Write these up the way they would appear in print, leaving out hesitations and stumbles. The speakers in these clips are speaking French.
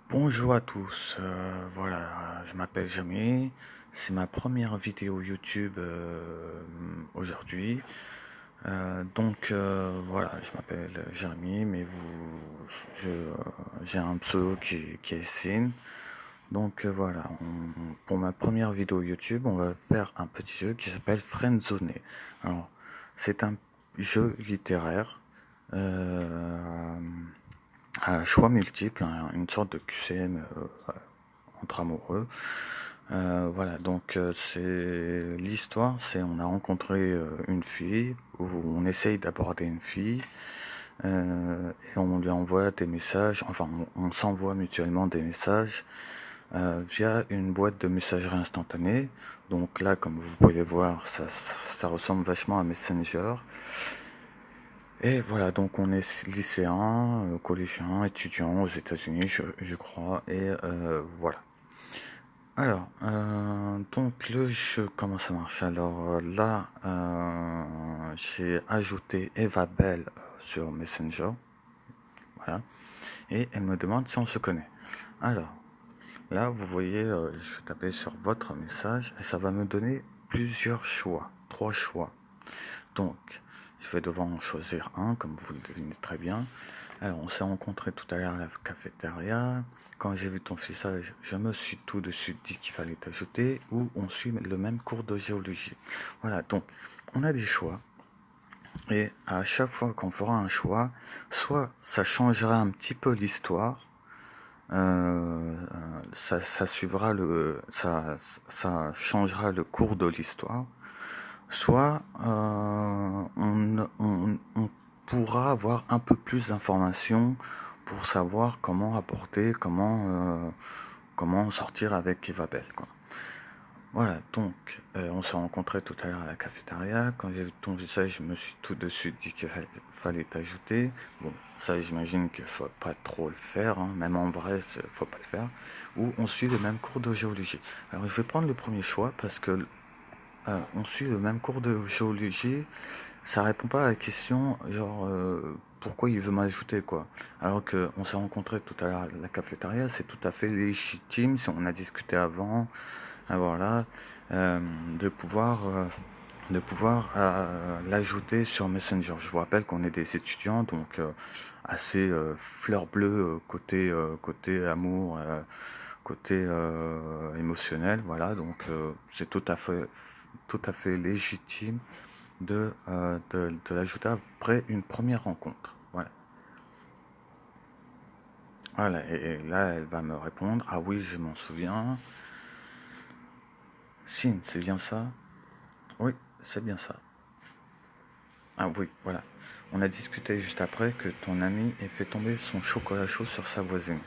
Bonjour à tous, voilà, je m'appelle Jamie, c'est ma première vidéo YouTube aujourd'hui. Voilà, je m'appelle Jérémy, mais j'ai un pseudo qui est Sin. Voilà, pour ma première vidéo YouTube, on va faire un petit jeu qui s'appelle Friendzoné. Alors, c'est un jeu littéraire euh, à choix multiples, hein, une sorte de QCM entre amoureux. C'est l'histoire, c'est on a rencontré une fille, où on essaye d'aborder une fille, et on lui envoie des messages, enfin on s'envoie mutuellement des messages via une boîte de messagerie instantanée. Donc là, comme vous pouvez voir, ça ressemble vachement à Messenger. Et voilà, donc on est lycéen, collégien, étudiant aux États-Unis, je crois, et voilà. Donc le jeu, comment ça marche? J'ai ajouté Eva Bell sur Messenger, voilà, et elle me demande si on se connaît. Alors, là, vous voyez, je vais taper sur votre message et ça va me donner plusieurs choix, trois choix. Donc, je vais devoir en choisir un, comme vous le devinez très bien. Alors, on s'est rencontrés tout à l'heure à la cafétéria. Quand j'ai vu ton message, je me suis tout de suite dit qu'il fallait t'ajouter ou on suit le même cours de géologie. Voilà, donc, on a des choix. Et à chaque fois qu'on fera un choix, soit ça changera un petit peu l'histoire, ça suivra ça changera le cours de l'histoire, soit on pourra avoir un peu plus d'informations pour savoir comment apporter, comment sortir avec Eva Bell, quoi. Voilà, donc on s'est rencontrés tout à l'heure à la cafétéria. Quand j'ai vu ton visage, je me suis tout de suite dit qu'il fallait t'ajouter. Bon, ça j'imagine qu'il faut pas trop le faire, hein. Même en vrai, faut pas le faire. Ou on suit le même cours de géologie. Alors je vais prendre le premier choix parce que on suit le même cours de géologie, ça répond pas à la question, genre, pourquoi il veut m'ajouter, quoi. Alors que on s'est rencontrés tout à l'heure à la cafétéria, c'est tout à fait légitime, si on a discuté avant, voilà, euh, de pouvoir, euh, de pouvoir l'ajouter sur Messenger. Je vous rappelle qu'on est des étudiants, donc assez fleur bleue côté amour, côté émotionnel, voilà. Donc c'est tout à fait légitime de l'ajouter après une première rencontre. Voilà. Voilà, et là, elle va me répondre, ah oui, je m'en souviens. Sin, c'est bien ça? Oui, c'est bien ça. Ah oui, voilà. On a discuté juste après que ton ami ait fait tomber son chocolat chaud sur sa voisine.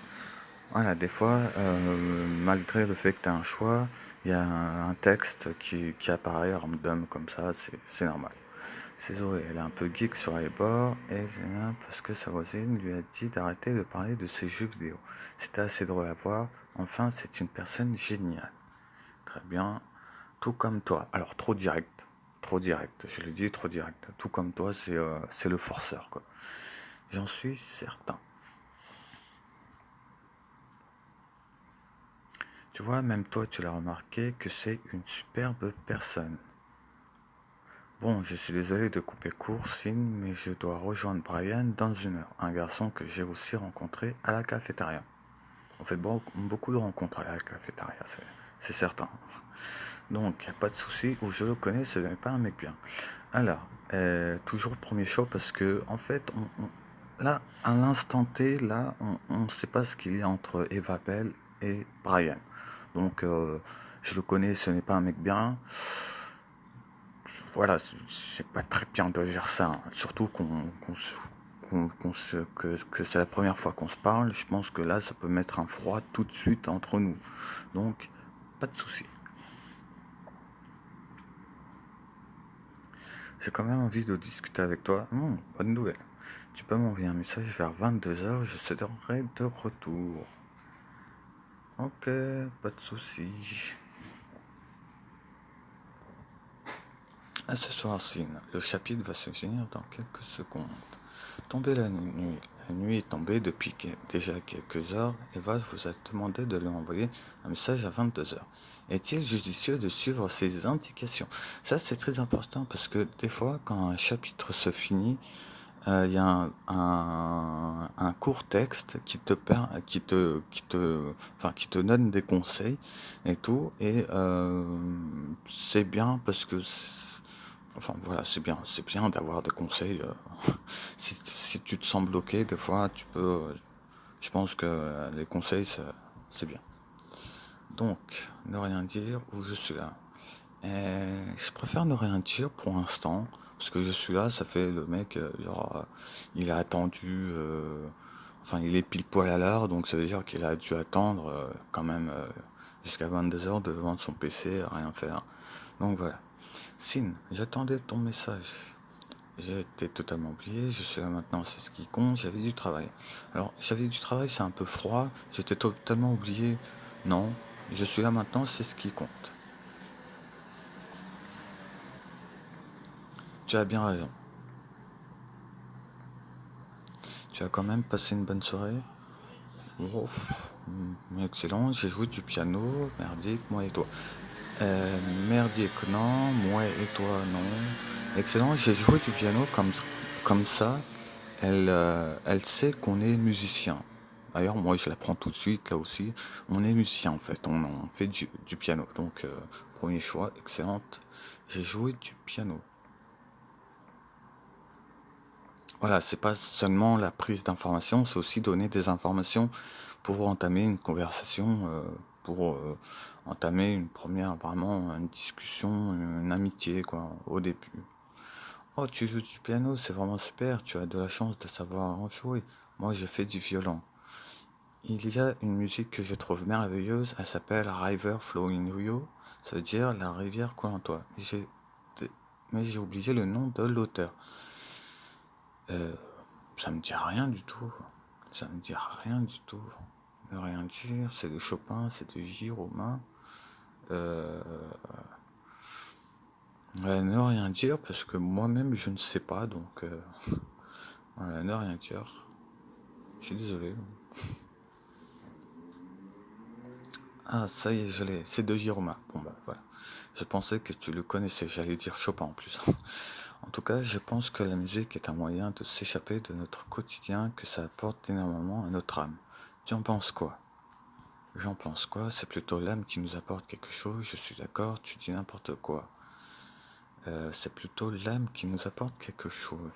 Voilà, des fois, malgré le fait que tu as un choix, il y a un texte qui apparaît random comme ça, c'est normal. C'est Zoé, elle est un peu geek sur les bords, et c'est bien parce que sa voisine lui a dit d'arrêter de parler de ses jeux vidéo. C'était assez drôle à voir. Enfin, c'est une personne géniale. Très bien. Tout comme toi. Alors, trop direct. Trop direct. Je le dis, trop direct. Tout comme toi, c'est le forceur, quoi. J'en suis certain. Tu vois, même toi, tu l'as remarqué que c'est une superbe personne. Bon, je suis désolé de couper court, Sin, mais je dois rejoindre Brian dans une heure, un garçon que j'ai aussi rencontré à la cafétéria. On fait beaucoup de rencontres à la cafétéria, c'est certain. Donc, y a pas de souci, où je le connais, ce n'est pas un mec bien. Alors, toujours le premier choix parce que, en fait, là, à l'instant T, là, on ne sait pas ce qu'il y a entre Eva Bell et Brian. Donc, je le connais, ce n'est pas un mec bien. Voilà, c'est pas très bien de dire ça, hein. Surtout que c'est la première fois qu'on se parle. Je pense que là, ça peut mettre un froid tout de suite entre nous. Donc, pas de souci. J'ai quand même envie de discuter avec toi. Bonne nouvelle. Tu peux m'envoyer un message vers 22 h, je serai de retour. Ok, pas de souci. À ce soir, Sin, le chapitre va se finir dans quelques secondes. Tombée la nuit, La nuit est tombée depuis déjà quelques heures. Eva vous a demandé de lui envoyer un message à 22 heures. Est-il judicieux de suivre ces indications? Ça, c'est très important parce que des fois, quand un chapitre se finit, il y a un court texte qui te donne des conseils et tout. Et c'est bien parce que, enfin voilà, c'est bien d'avoir des conseils. Si tu te sens bloqué, des fois, tu peux. Je pense que les conseils, c'est bien. Donc, ne rien dire où je suis là. Je préfère ne rien dire pour l'instant, parce que je suis là, ça fait le mec, il a attendu, enfin, il est pile poil à l'heure, donc ça veut dire qu'il a dû attendre quand même jusqu'à 22 heures devant son PC, à rien faire. Donc voilà. Sin, j'attendais ton message. J'ai été totalement oublié, je suis là maintenant, c'est ce qui compte, j'avais du travail. Alors, j'avais du travail, c'est un peu froid, j'étais totalement oublié. Non, je suis là maintenant, c'est ce qui compte. Tu as bien raison. Tu as quand même passé une bonne soirée? Oh, excellent, j'ai joué du piano, merdique, moi et toi. Merdique, non, moi et toi, non. Excellent, j'ai joué du piano comme ça, elle sait qu'on est musicien. D'ailleurs, moi je l'apprends tout de suite, là aussi. On est musicien en fait, on fait du piano. Donc, premier choix, excellente. J'ai joué du piano. Voilà, c'est pas seulement la prise d'informations, c'est aussi donner des informations pour entamer une conversation, pour entamer une première, vraiment, une discussion, une amitié, quoi, au début. Oh, tu joues du piano, c'est vraiment super, tu as de la chance de savoir en jouer. Moi, je fais du violon. Il y a une musique que je trouve merveilleuse, elle s'appelle River Flowing Rio, ça veut dire la rivière coulant toi. Mais j'ai oublié le nom de l'auteur. Euh, Ça me dit rien du tout. Ça me dit rien du tout. Ne rien dire, c'est de Chopin, c'est de J. Romain. Euh, ne rien dire parce que moi-même je ne sais pas, donc voilà, ne rien dire. Je suis désolé. Ah, ça y est, je l'ai. C'est de J. Romain. Bon bah voilà. Je pensais que tu le connaissais. J'allais dire Chopin en plus. En tout cas, je pense que la musique est un moyen de s'échapper de notre quotidien, que ça apporte énormément à notre âme. Tu en penses quoi? J'en pense quoi? C'est plutôt l'âme qui nous apporte quelque chose, je suis d'accord, tu dis n'importe quoi. C'est plutôt l'âme qui nous apporte quelque chose.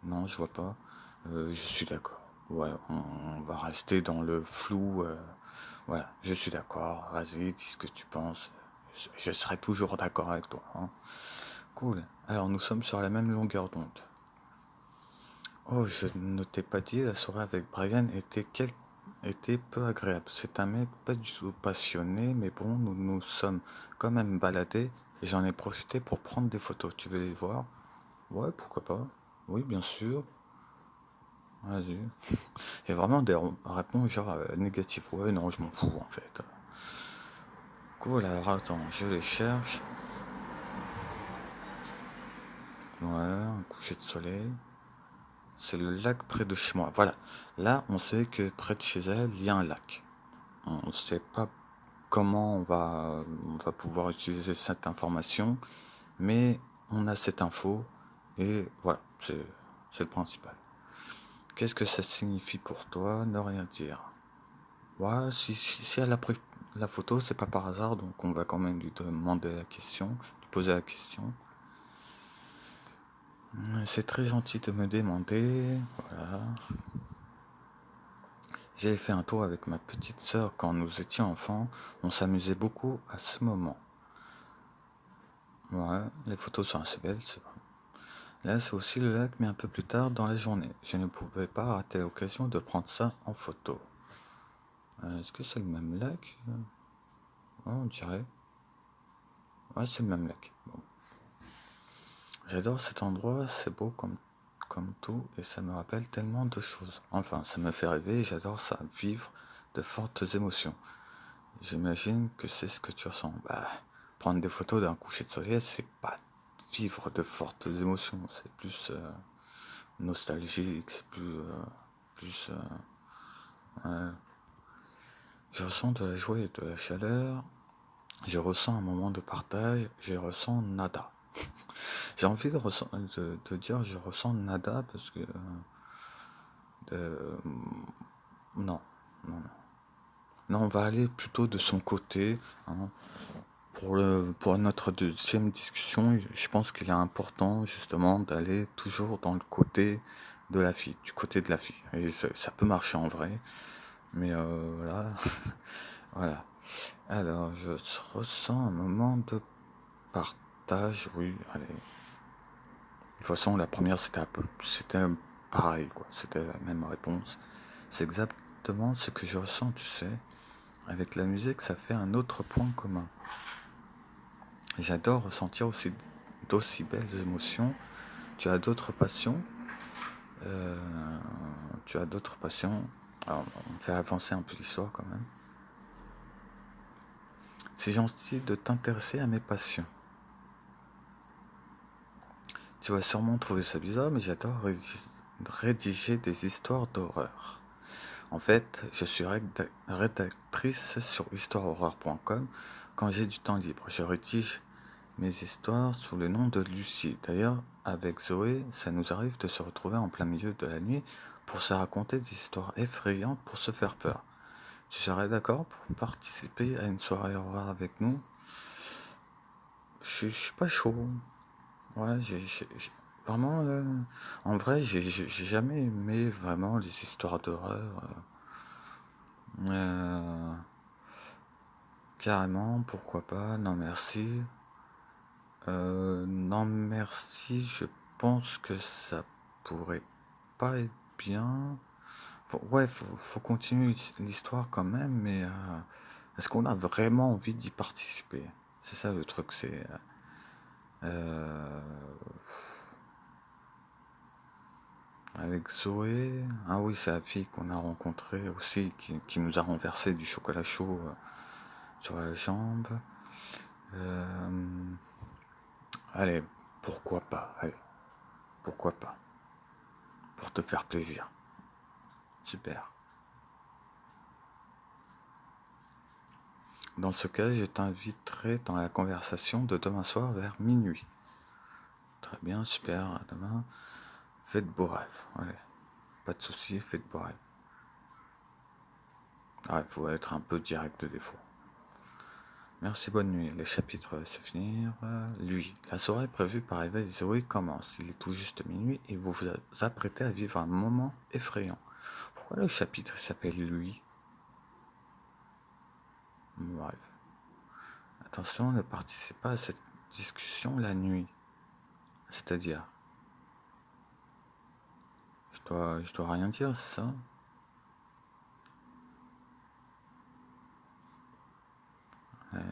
Non, je vois pas. Je suis d'accord. Ouais, on va rester dans le flou. Voilà, je suis d'accord. Vas-y, dis ce que tu penses. Je serai toujours d'accord avec toi, hein. Cool. Alors, nous sommes sur la même longueur d'onde. Oh, je ne t'ai pas dit, la soirée avec Brian était peu agréable. C'est un mec pas du tout passionné, mais bon, nous nous sommes quand même baladés et j'en ai profité pour prendre des photos. Tu veux les voir? Ouais, pourquoi pas? Oui, bien sûr. Vas-y. Il y a vraiment des réponses genre négatives. Ouais, non, je m'en fous en fait. Cool, alors attends, je les cherche. Ouais, un coucher de soleil. C'est le lac près de chez moi. Voilà. Là, on sait que près de chez elle, il y a un lac. On ne sait pas comment on va pouvoir utiliser cette information, mais on a cette info et voilà, c'est le principal. Qu'est-ce que ça signifie pour toi, ne rien dire? Ouais, si elle a pris la photo, c'est pas par hasard, donc on va quand même lui demander la question, lui poser la question. C'est très gentil de me demander, voilà. J'ai fait un tour avec ma petite sœur quand nous étions enfants, on s'amusait beaucoup à ce moment. Ouais, les photos sont assez belles, c'est vrai. Là, c'est aussi le lac, mais un peu plus tard dans la journée. Je ne pouvais pas rater l'occasion de prendre ça en photo. Est-ce que c'est le même lac? Ouais, on dirait. Ouais, c'est le même lac. Bon. J'adore cet endroit, c'est beau comme tout, et ça me rappelle tellement de choses. Enfin, ça me fait rêver, et j'adore ça, vivre de fortes émotions. J'imagine que c'est ce que tu ressens. Bah, prendre des photos d'un coucher de soleil, c'est pas vivre de fortes émotions, c'est plus... nostalgique, c'est plus ouais. Je ressens de la joie et de la chaleur, je ressens un moment de partage, je ressens nada. J'ai envie de dire je ressens nada parce que euh, non, non, non. Non, on va aller plutôt de son côté, hein. Pour notre deuxième discussion, je pense qu'il est important justement d'aller toujours dans le côté de la fille, du côté de la fille. Et ça peut marcher en vrai, mais voilà, voilà. Alors, je ressens un moment de partage, oui, allez. De toute façon, la première, c'était pareil, quoi. C'était la même réponse. C'est exactement ce que je ressens, tu sais. Avec la musique, ça fait un autre point commun. J'adore ressentir aussi d'aussi belles émotions. Tu as d'autres passions. euh, Tu as d'autres passions. Alors, on fait avancer un peu l'histoire quand même. C'est gentil de t'intéresser à mes passions. Tu vas sûrement trouver ça bizarre, mais j'adore rédiger des histoires d'horreur. En fait, je suis rédactrice sur histoirehorreur.com quand j'ai du temps libre. Je rédige mes histoires sous le nom de Lucie. D'ailleurs, avec Zoé, ça nous arrive de se retrouver en plein milieu de la nuit pour se raconter des histoires effrayantes pour se faire peur. Tu serais d'accord pour participer à une soirée horreur avec nous? Je suis pas chaud. Ouais, vraiment, en vrai, j'ai jamais aimé vraiment les histoires d'horreur. Euh, Carrément, pourquoi pas? Non, merci. Non, merci. Je pense que ça pourrait pas être bien. Ouais, faut continuer l'histoire quand même, mais est-ce qu'on a vraiment envie d'y participer? C'est ça le truc, c'est. Euh, Avec Zoé, ah oui, c'est la fille qu'on a rencontrée aussi, qui nous a renversé du chocolat chaud sur la jambe. Euh, Allez, pourquoi pas? Allez, pourquoi pas? Pour te faire plaisir. Super. Dans ce cas, je t'inviterai dans la conversation de demain soir vers minuit. Très bien, super. À demain. Faites beaux rêves. Allez, pas de soucis, faites beaux rêves. Ah, il faut être un peu direct de défaut. Merci, bonne nuit. Les chapitres se finir. Lui, la soirée prévue par Eva et Zoé commence. Il est tout juste minuit et vous vous apprêtez à vivre un moment effrayant. Pourquoi le chapitre s'appelle Lui? Bref. Attention, ne participez pas à cette discussion la nuit. C'est-à-dire, je dois rien dire, c'est ça?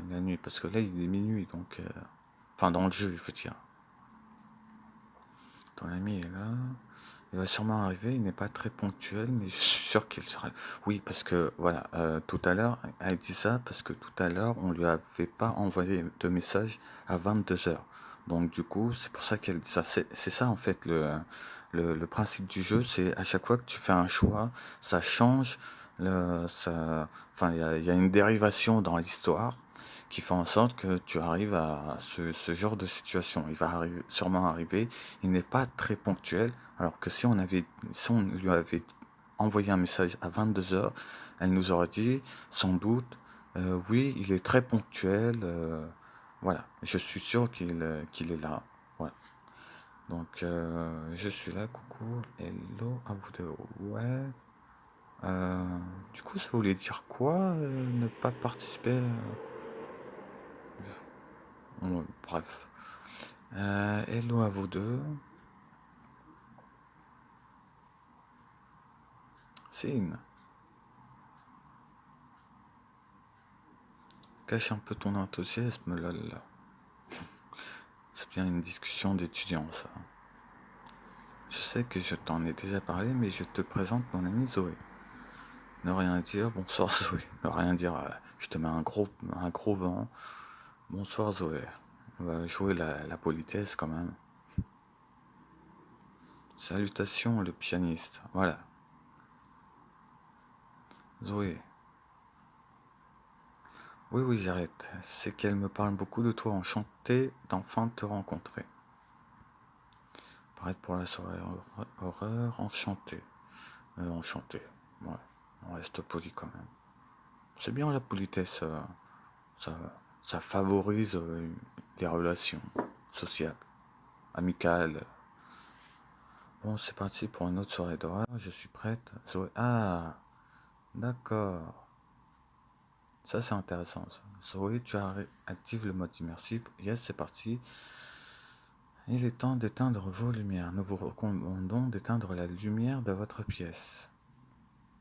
La nuit, parce que là, il est minuit, donc... Enfin, dans le jeu, il faut dire. Ton ami est là. Il va sûrement arriver, il n'est pas très ponctuel, mais je suis sûr qu'il sera. Oui, parce que, voilà, tout à l'heure, elle dit ça parce que tout à l'heure, on lui avait pas envoyé de message à 22 heures. Donc, du coup, c'est pour ça qu'elle dit ça. C'est ça, en fait, le principe du jeu, c'est à chaque fois que tu fais un choix, ça change. Enfin, il y a une dérivation dans l'histoire qui fait en sorte que tu arrives à ce genre de situation. Il va sûrement arriver, il n'est pas très ponctuel, alors que si on lui avait envoyé un message à 22 heures, elle nous aurait dit sans doute, oui, il est très ponctuel, voilà, je suis sûr qu'il est là. Voilà. Donc, je suis là, coucou, hello à vous deux. Ouais. Du coup, ça voulait dire quoi, ne pas participer Ouais, bref. Hello à vous deux. Céline, cache un peu ton enthousiasme, lol. C'est bien une discussion d'étudiants, ça. Je sais que je t'en ai déjà parlé, mais je te présente mon ami Zoé. Ne rien dire, bonsoir Zoé. Ne rien dire, je te mets un gros vent. Bonsoir Zoé. On va jouer la politesse quand même. Salutations, le pianiste. Voilà. Zoé. Oui, oui, j'arrête. C'est qu'elle me parle beaucoup de toi, enchanté d'enfin te rencontrer. Pareil pour la soirée horreur, enchanté. Enchanté. Ouais, on reste poli quand même. C'est bien la politesse, ça, ça favorise les relations sociales, amicales. Bon, c'est parti pour une autre soirée d'horreur. Je suis prête. Zoé. Ah, d'accord. Ça, c'est intéressant. Ça. Zoé, tu actives le mode immersif. Yes, c'est parti. Il est temps d'éteindre vos lumières. Nous vous recommandons d'éteindre la lumière de votre pièce.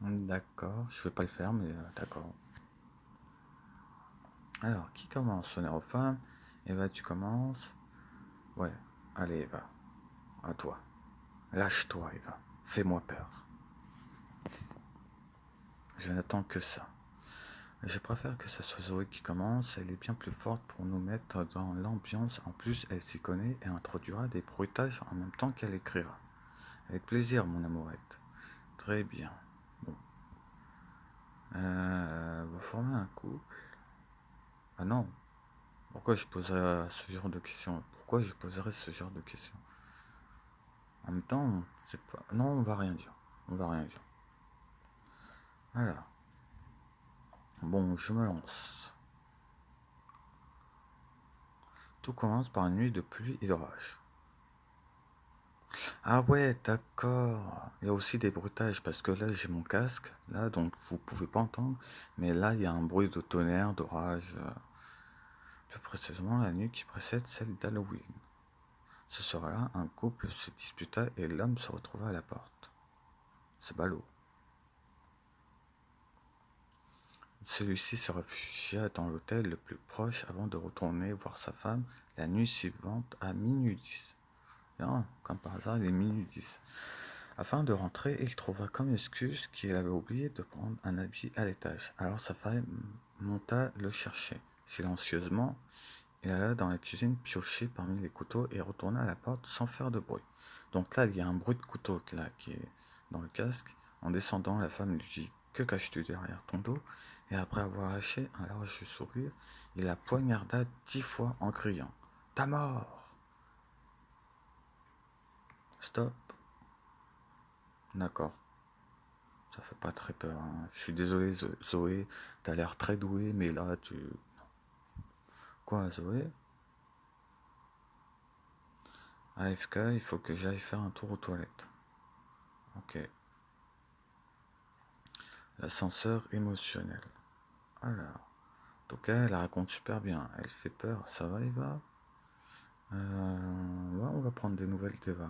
D'accord, je vais pas le faire, mais d'accord. Alors, qui commence? Honneur aux femmes. Eva, tu commences. Ouais, allez, Eva. À toi. Lâche-toi, Eva. Fais-moi peur. Je n'attends que ça. Je préfère que ce soit Zoé qui commence. Elle est bien plus forte pour nous mettre dans l'ambiance. En plus, elle s'y connaît et introduira des bruitages en même temps qu'elle écrira. Avec plaisir, mon amourette. Très bien. Bon. Vous formez un couple? Ah non. Pourquoi je poserais ce genre de questions? Pourquoi je poserais ce genre de questions? En même temps, c'est pas. Non, on va rien dire. On va rien dire. Voilà. Bon, je me lance. Tout commence par une nuit de pluie et d'orage. Ah ouais, d'accord. Il y a aussi des bruitages parce que là j'ai mon casque, là donc vous pouvez pas entendre, mais là il y a un bruit de tonnerre, d'orage, plus précisément la nuit qui précède celle d'Halloween. Ce soir-là, un couple se disputa et l'homme se retrouva à la porte. C'est ballot. Celui-ci se réfugia dans l'hôtel le plus proche avant de retourner voir sa femme la nuit suivante à minuit 10. Bien, comme par hasard, il est minuit 10. Afin de rentrer, il trouva comme excuse qu'il avait oublié de prendre un habit à l'étage. Alors sa femme monta le chercher. Silencieusement, il alla dans la cuisine piocher parmi les couteaux et retourna à la porte sans faire de bruit. Donc là, il y a un bruit de couteau là, qui est dans le casque. En descendant, la femme lui dit: Que caches-tu derrière ton dos? Et après avoir lâché un large sourire, il la poignarda 10 fois en criant: Ta mort! Stop. D'accord. Ça fait pas très peur, hein. Je suis désolé, Zoé, t'as l'air très douée, mais là, tu... Quoi, Zoé? AFK, il faut que j'aille faire un tour aux toilettes. Ok. L'ascenseur émotionnel. Alors, en tout cas, elle raconte super bien. Elle fait peur. Ça va, Eva? Ouais, on va prendre des nouvelles d'Eva.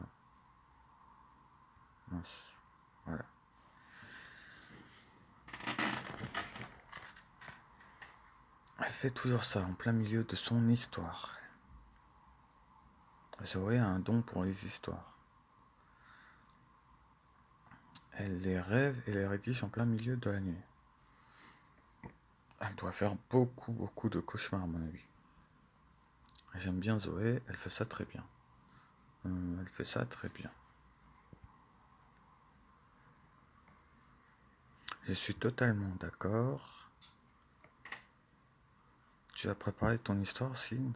Mince. Voilà. Elle fait toujours ça, en plein milieu de son histoire. Zoé a un don pour les histoires. Elle les rêve et les rédige en plein milieu de la nuit. Elle doit faire beaucoup, beaucoup de cauchemars, à mon avis. J'aime bien Zoé, elle fait ça très bien. Elle fait ça très bien. Je suis totalement d'accord. Tu as préparé ton histoire, Sine?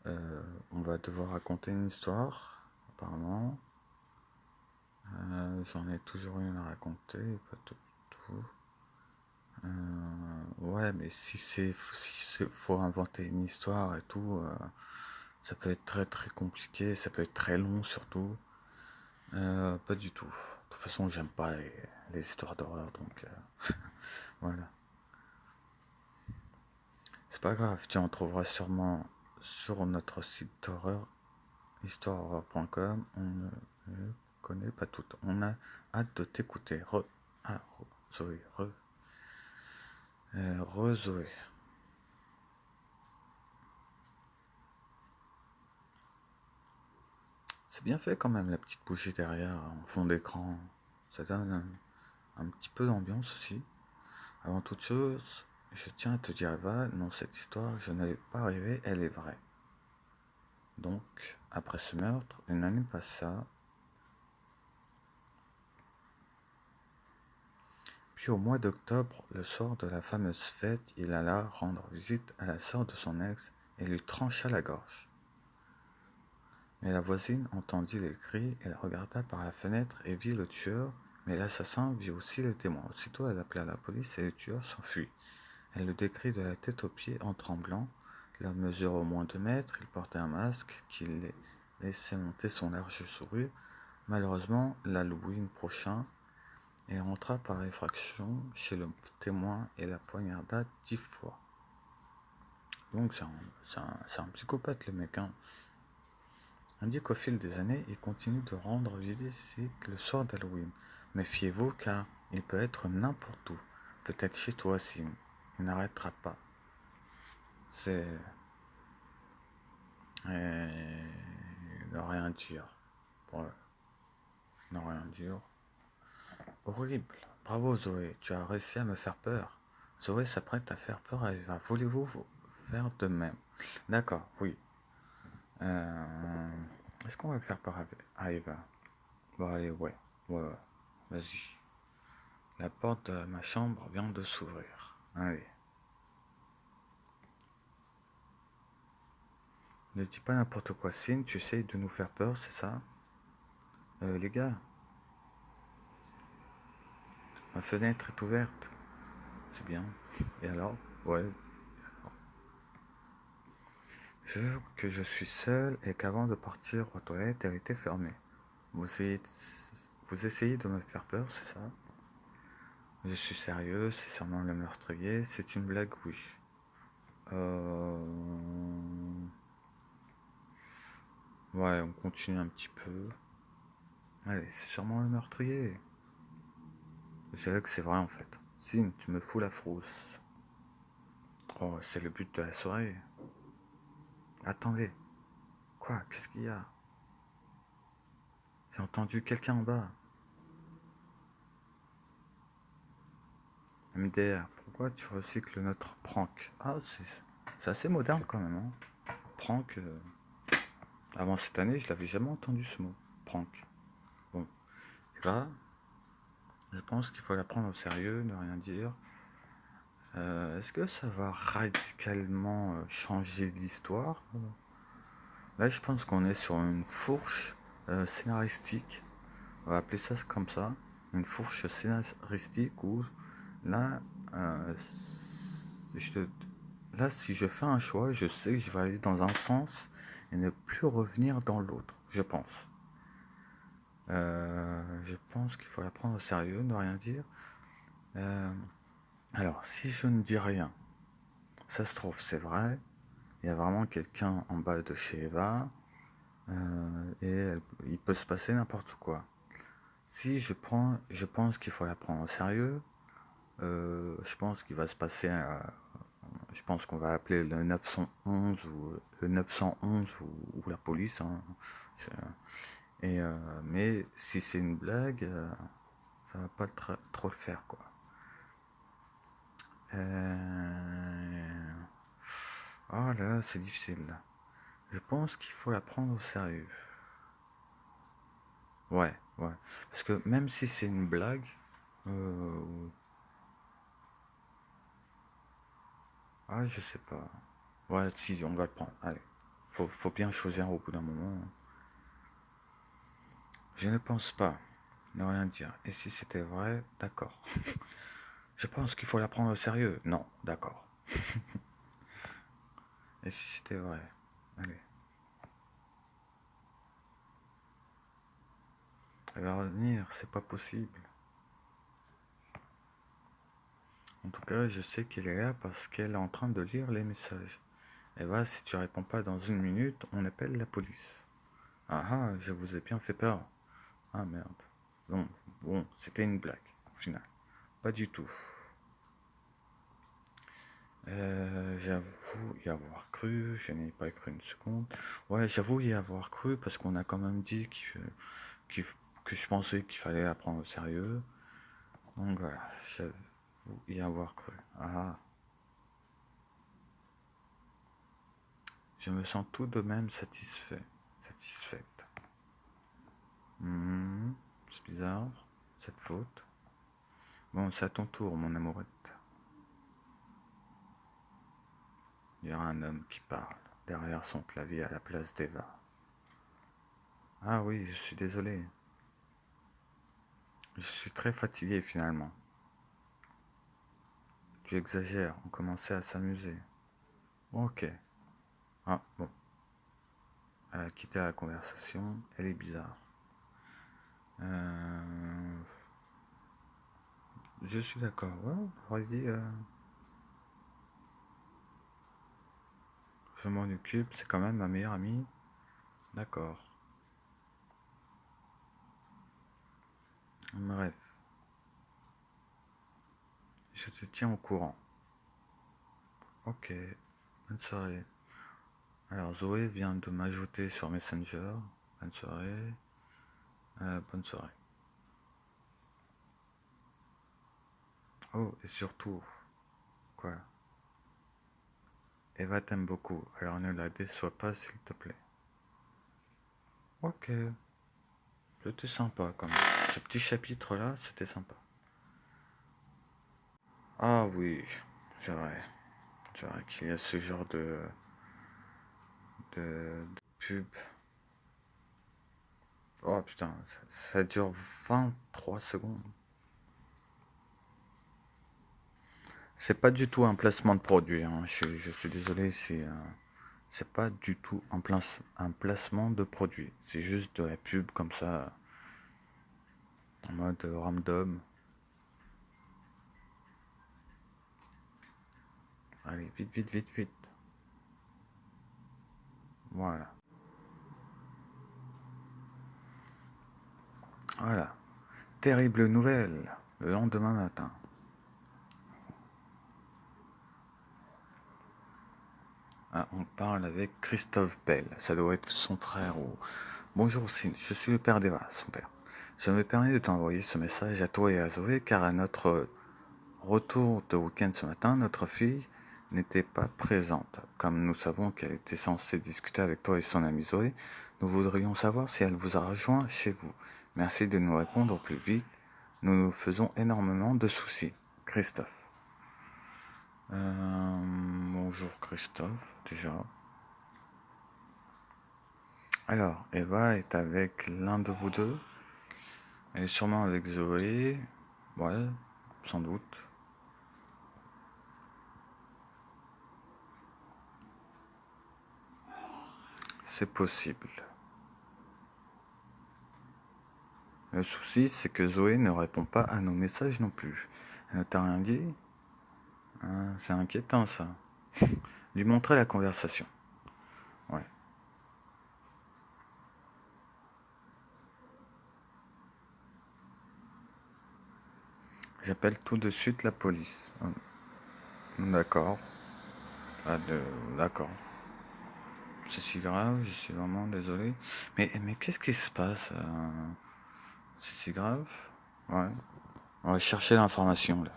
On va devoir raconter une histoire, apparemment. J'en ai toujours une à raconter, pas tout. Ouais, mais si faut inventer une histoire et tout, ça peut être très très compliqué, ça peut être très long surtout. Pas du tout. De toute façon, j'aime pas les histoires d'horreur, donc voilà. C'est pas grave, tu en trouveras sûrement sur notre site d'horreur, histoirehorreur.com. On ne le connaît pas toutes. On a hâte de t'écouter. Zoé, Zoé. C'est bien fait quand même, la petite bougie derrière, en fond d'écran. Ça donne un petit peu d'ambiance aussi. Avant toute chose, je tiens à te dire, Eva, non, cette histoire, je n'avais pas rêvé, elle est vraie. Donc, après ce meurtre, une année passa, Puis au mois d'octobre, le soir de la fameuse fête, il alla rendre visite à la sœur de son ex et lui trancha la gorge. Mais la voisine entendit les cris, elle regarda par la fenêtre et vit le tueur, mais l'assassin vit aussi le témoin. Aussitôt elle appela la police et le tueur s'enfuit. Elle le décrit de la tête aux pieds en tremblant. L'homme mesure au moins 2 mètres, il portait un masque qui laissait monter son large sourire. Malheureusement, l'Halloween prochain, il rentra par effraction chez le témoin et la poignarda 10 fois. Donc c'est un psychopathe le mec, hein. On dit qu'au fil des années, il continue de rendre visite le soir d'Halloween. Méfiez-vous car il peut être n'importe où. Peut-être chez toi aussi. Il n'arrêtera pas. C'est... Ne rien dire. Ouais. Ne rien dire. Horrible. Bravo Zoé, tu as réussi à me faire peur. Zoé s'apprête à faire peur à Eva. Voulez-vous faire de même? D'accord, oui. Est-ce qu'on va faire peur à Eva? Bon allez, ouais. Ouais. Vas-y. La porte de ma chambre vient de s'ouvrir. Allez. Ne dis pas n'importe quoi, Signe, tu essayes de nous faire peur, c'est ça? Les gars, ma fenêtre est ouverte. C'est bien. Et alors? Ouais. Je jure que je suis seul et qu'avant de partir aux toilettes, elle était fermée. Vous essayez de me faire peur, c'est ça? Je suis sérieux, c'est sûrement le meurtrier. C'est une blague, oui. Ouais, on continue un petit peu. Allez, c'est sûrement le meurtrier. C'est là que c'est vrai en fait. Signe, tu me fous la frousse. Oh, c'est le but de la soirée. Attendez. Quoi? Qu'est-ce qu'il y a? J'ai entendu quelqu'un en bas. MDR, pourquoi tu recycles notre prank? Ah, c'est assez moderne quand même, hein. Prank. Avant cette année, je l'avais jamais entendu ce mot. Prank. Bon. Et là, je pense qu'il faut la prendre au sérieux, ne rien dire. Est-ce que ça va radicalement changer l'histoire? Là, je pense qu'on est sur une fourche scénaristique. On va appeler ça comme ça. Une fourche scénaristique où là, je te- là, si je fais un choix, je sais que je vais aller dans un sens et ne plus revenir dans l'autre, je pense. Je pense qu'il faut la prendre au sérieux, ne rien dire. Alors, si je ne dis rien, ça se trouve, c'est vrai. Il y a vraiment quelqu'un en bas de chez Eva. Il peut se passer n'importe quoi. Si je pense qu'il faut la prendre au sérieux. Je pense qu'il va se passer. Je pense qu'on va appeler le 911 ou le 911 ou la police, hein. Mais si c'est une blague, ça va pas trop le faire, quoi. Oh là, c'est difficile, là. Je pense qu'il faut la prendre au sérieux. Ouais, ouais. Parce que même si c'est une blague, euh, je sais pas. Ouais, si, on va le prendre. Allez. Faut bien choisir au bout d'un moment. Je ne pense pas. Ne rien dire. Et si c'était vrai, d'accord. Je pense qu'il faut la prendre au sérieux. Non, d'accord. Et si c'était vrai? Allez. Elle va revenir, c'est pas possible. En tout cas, je sais qu'elle est là parce qu'elle est en train de lire les messages. Et voilà, si tu réponds pas dans une minute, on appelle la police. Ah ah, je vous ai bien fait peur. Ah merde. Bon, c'était une blague, au final. Pas du tout. J'avoue y avoir cru, je n'ai pas cru une seconde. Ouais, j'avoue y avoir cru parce qu'on a quand même dit qu'il- que je pensais qu'il fallait la prendre au sérieux. Donc voilà, j'avoue y avoir cru. Ah, je me sens tout de même satisfaite. C'est bizarre, cette faute. Bon, c'est à ton tour, mon amourette. Il y a un homme qui parle derrière son clavier à la place d'Eva. Ah oui, je suis désolé. Je suis très fatigué finalement. Tu exagères, on commençait à s'amuser. Ok. Ah, bon. Elle a quitté la conversation, elle est bizarre. Euh, je suis d'accord. Ouais, vas-y, je m'en occupe, c'est quand même ma meilleure amie. D'accord. Bref, je te tiens au courant. Ok, bonne soirée. Alors, Zoé vient de m'ajouter sur Messenger. Bonne soirée. Bonne soirée. Oh, et surtout, quoi? Eva t'aime beaucoup, alors ne la déçois pas s'il te plaît. Ok, c'était sympa quand même. Ce petit chapitre-là, c'était sympa. Ah oui, c'est vrai. C'est vrai qu'il y a ce genre de pub. Oh putain, ça dure 23 secondes. C'est pas du tout un placement de produit, hein. Je suis désolé, c'est pas du tout un placement de produit. C'est juste de la pub comme ça, en mode random. Allez, vite, vite, vite, vite. Voilà. Voilà. Terrible nouvelle. Le lendemain matin. Ah, on parle avec Christophe Bell. Ça doit être son frère ou... Bonjour, je suis le père d'Eva, son père. Je me permets de t'envoyer ce message à toi et à Zoé car à notre retour de week-end ce matin, notre fille n'était pas présente. Comme nous savons qu'elle était censée discuter avec toi et son amie Zoé, nous voudrions savoir si elle vous a rejoint chez vous. Merci de nous répondre au plus vite. Nous nous faisons énormément de soucis. Christophe. Bonjour Christophe, déjà. Alors, Eva est avec l'un de vous deux. Elle est sûrement avec Zoé. Ouais, sans doute. C'est possible. Le souci, c'est que Zoé ne répond pas à nos messages non plus. Elle ne t'a rien dit? Ah, c'est inquiétant ça. Lui montrer la conversation. Ouais. J'appelle tout de suite la police. D'accord. Ah, d'accord. C'est si grave, je suis vraiment désolé. Mais qu'est-ce qui se passe? C'est si grave? Ouais. On va chercher l'information là.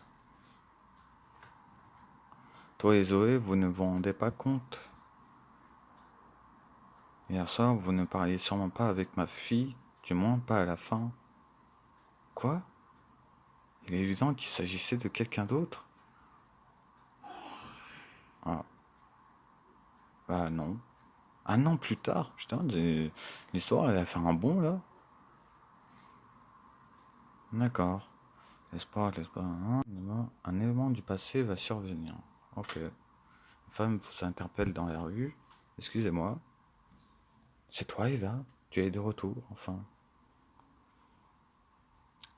Toi et Zoé, vous ne vous rendez pas compte? Hier soir, vous ne parliez sûrement pas avec ma fille, du moins pas à la fin. Quoi? Il est évident qu'il s'agissait de quelqu'un d'autre? Ah, bah non. Un an plus tard, putain, l'histoire, elle a fait un bond là. D'accord. L'espoir, un élément du passé va survenir. Ok. Une femme vous interpelle dans la rue. Excusez-moi. C'est toi, Eva? Tu es de retour, enfin.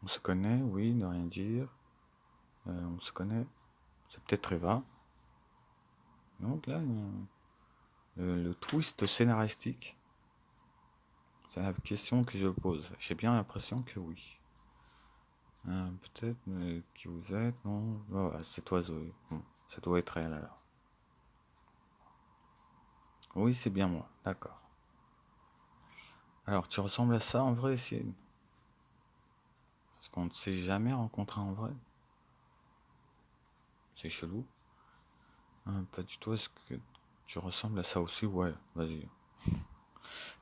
On se connaît, oui, ne rien dire. On se connaît. C'est peut-être Eva. Donc là, le twist scénaristique, c'est la question que je pose. J'ai bien l'impression que oui. Peut-être, mais qui vous êtes? Non, voilà, c'est toi, Zoé. Bon, ça doit être elle alors. Oui, c'est bien moi, d'accord. Alors, tu ressembles à ça en vrai, c'est... Parce qu'on ne s'est jamais rencontré en vrai. C'est chelou. Pas du tout, est-ce que tu ressembles à ça aussi? Ouais, vas-y.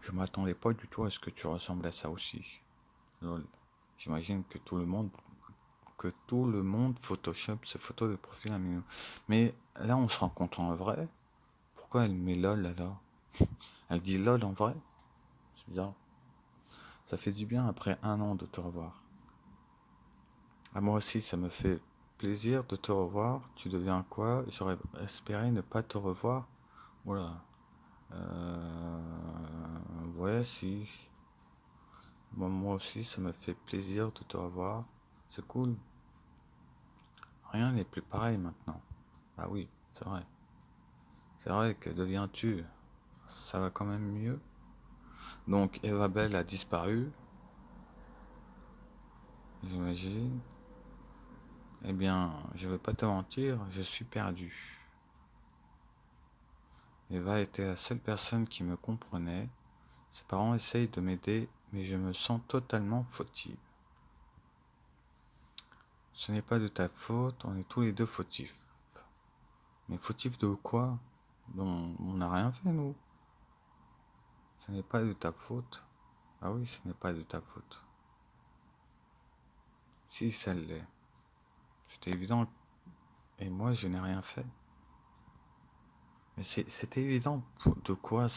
Je m'attendais pas du tout à ce que tu ressembles à ça aussi. Lol. J'imagine que tout le monde que tout le monde Photoshop ses photos de profil anonyme. Mais là, on se rencontre en vrai. Pourquoi elle met lol alors? Elle dit lol en vrai? C'est bizarre. Ça fait du bien après 1 an de te revoir. À moi aussi, ça me fait plaisir de te revoir. Tu deviens quoi? J'aurais espéré ne pas te revoir. Voilà. Ouais, si. Moi aussi, ça me fait plaisir de te revoir. C'est cool. Rien n'est plus pareil maintenant. Ah oui, c'est vrai. C'est vrai que deviens-tu? Ça va quand même mieux. Donc Eva Bell a disparu, j'imagine. Eh bien, je vais pas te mentir, je suis perdu. Eva était la seule personne qui me comprenait. Ses parents essayent de m'aider, mais je me sens totalement fautive. Ce n'est pas de ta faute, on est tous les deux fautifs. Mais fautifs de quoi? On n'a rien fait, nous. Ce n'est pas de ta faute. Ah oui, ce n'est pas de ta faute. Si, ça l'est. C'était évident. Et moi, je n'ai rien fait. Mais c'était évident. De quoi?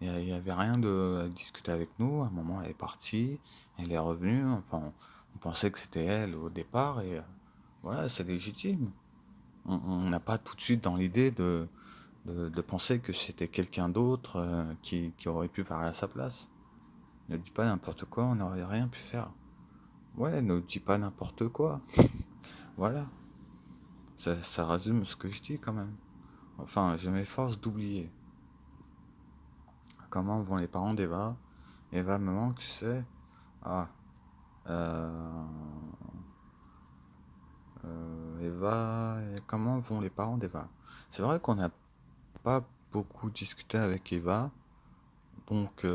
Il n'y avait rien à discuter avec nous. À un moment, elle est partie. Elle est revenue. Enfin, on pensait que c'était elle au départ. Et voilà, c'est légitime. On n'a pas tout de suite dans l'idée de penser que c'était quelqu'un d'autre qui aurait pu parler à sa place. Ne dis pas n'importe quoi, on n'aurait rien pu faire. Ouais, ne dis pas n'importe quoi. Voilà. Ça résume ce que je dis quand même. Enfin, je m'efforce d'oublier. Comment vont les parents d'Eva? Eva me manque, tu sais. Ah. Euh, Eva. Comment vont les parents d'Eva? C'est vrai qu'on n'a pas beaucoup discuté avec Eva. Donc,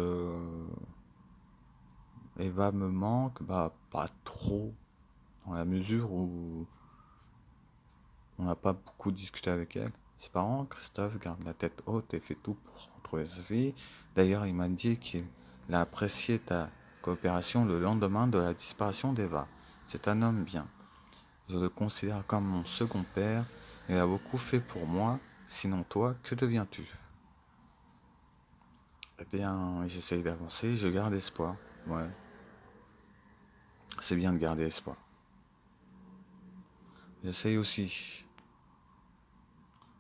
Eva me manque. Bah, pas trop. Dans la mesure où on n'a pas beaucoup discuté avec elle. Ses parents, Christophe, garde la tête haute et fait tout pour retrouver sa fille. D'ailleurs, il m'a dit qu'il a apprécié ta coopération le lendemain de la disparition d'Eva. C'est un homme bien. Je le considère comme mon second père. Il a beaucoup fait pour moi. Sinon, toi, que deviens-tu? Eh bien, j'essaye d'avancer, je garde espoir. Ouais, c'est bien de garder espoir. J'essaye aussi.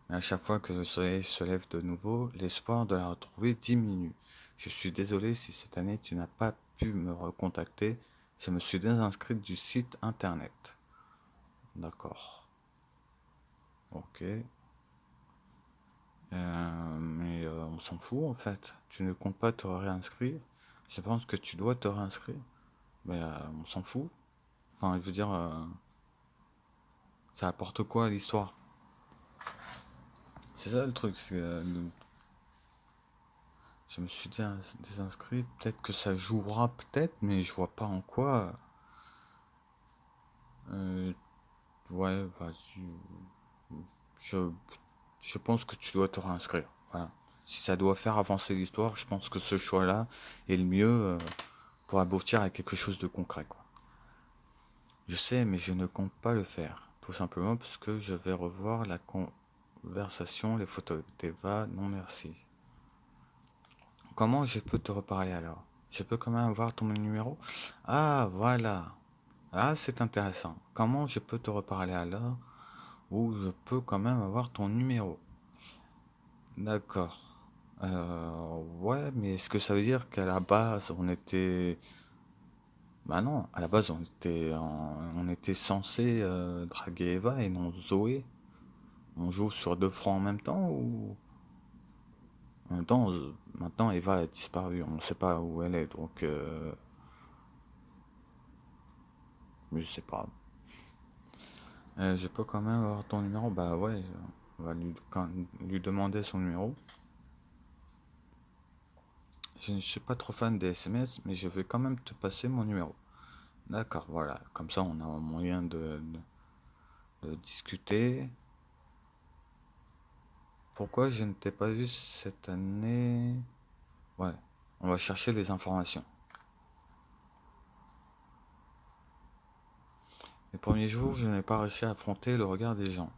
Mais à chaque fois que le soleil se lève de nouveau, l'espoir de la retrouver diminue. Je suis désolé si cette année tu n'as pas pu me recontacter. Je me suis désinscrite du site internet. D'accord. Ok. Mais on s'en fout en fait. Tu ne comptes pas te réinscrire. Je pense que tu dois te réinscrire. Mais on s'en fout. Enfin, je veux dire, ça apporte quoi à l'histoire? C'est ça le truc. Je me suis désinscrit. Peut-être que ça jouera, peut-être, mais je vois pas en quoi. Euh, ouais, vas-y. Je, je pense que tu dois te réinscrire. Voilà. Si ça doit faire avancer l'histoire, je pense que ce choix-là est le mieux pour aboutir à quelque chose de concret, quoi. Je sais, mais je ne compte pas le faire. Tout simplement parce que je vais revoir la conversation, les photos d'Eva. Non, merci. Comment je peux te reparler alors? Je peux quand même avoir ton numéro? Ah, voilà. Ah, c'est intéressant. Comment je peux te reparler alors? Ou je peux quand même avoir ton numéro? D'accord. Ouais, mais est-ce que ça veut dire qu'à la base, on était... Bah non, à la base, on était censé draguer Eva et non Zoé. On joue sur deux fronts en même temps ou... En même temps, maintenant, Eva a disparu. On ne sait pas où elle est, donc... je sais pas. Je peux quand même avoir ton numéro? Bah ouais, on va lui demander son numéro. Je ne suis pas trop fan des SMS, mais je vais quand même te passer mon numéro. D'accord, voilà. Comme ça, on a un moyen de discuter. Pourquoi je ne t'ai pas vu cette année? Ouais, on va chercher les informations. Les premiers jours, je n'ai pas réussi à affronter le regard des gens.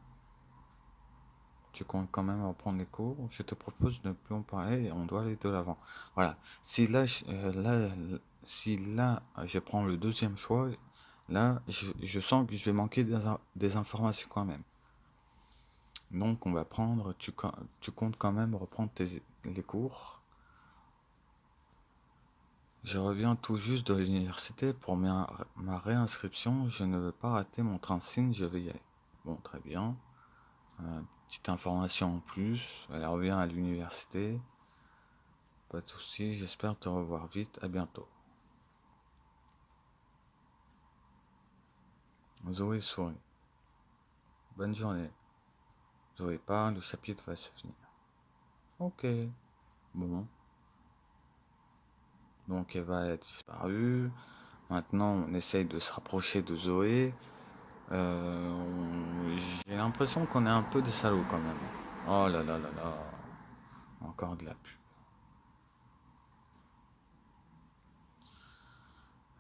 Tu comptes quand même reprendre les cours. Je te propose de ne plus en parler et on doit aller de l'avant. Voilà. Si là, je prends le deuxième choix, là, je sens que je vais manquer des informations quand même. Donc, on va prendre, tu comptes quand même reprendre les cours. Je reviens tout juste de l'université pour ma réinscription. Je ne veux pas rater mon train de signe, je vais y aller. Bon, très bien. Petite information en plus. Elle revient à l'université. Pas de soucis, j'espère te revoir vite. À bientôt. Zoé sourit. Bonne journée. Zoé parle, le chapitre va se finir. Ok. Bon. Donc Eva a disparu. Maintenant, on essaye de se rapprocher de Zoé. J'ai l'impression qu'on est un peu des salauds quand même. Oh là là là là. Encore de la pub.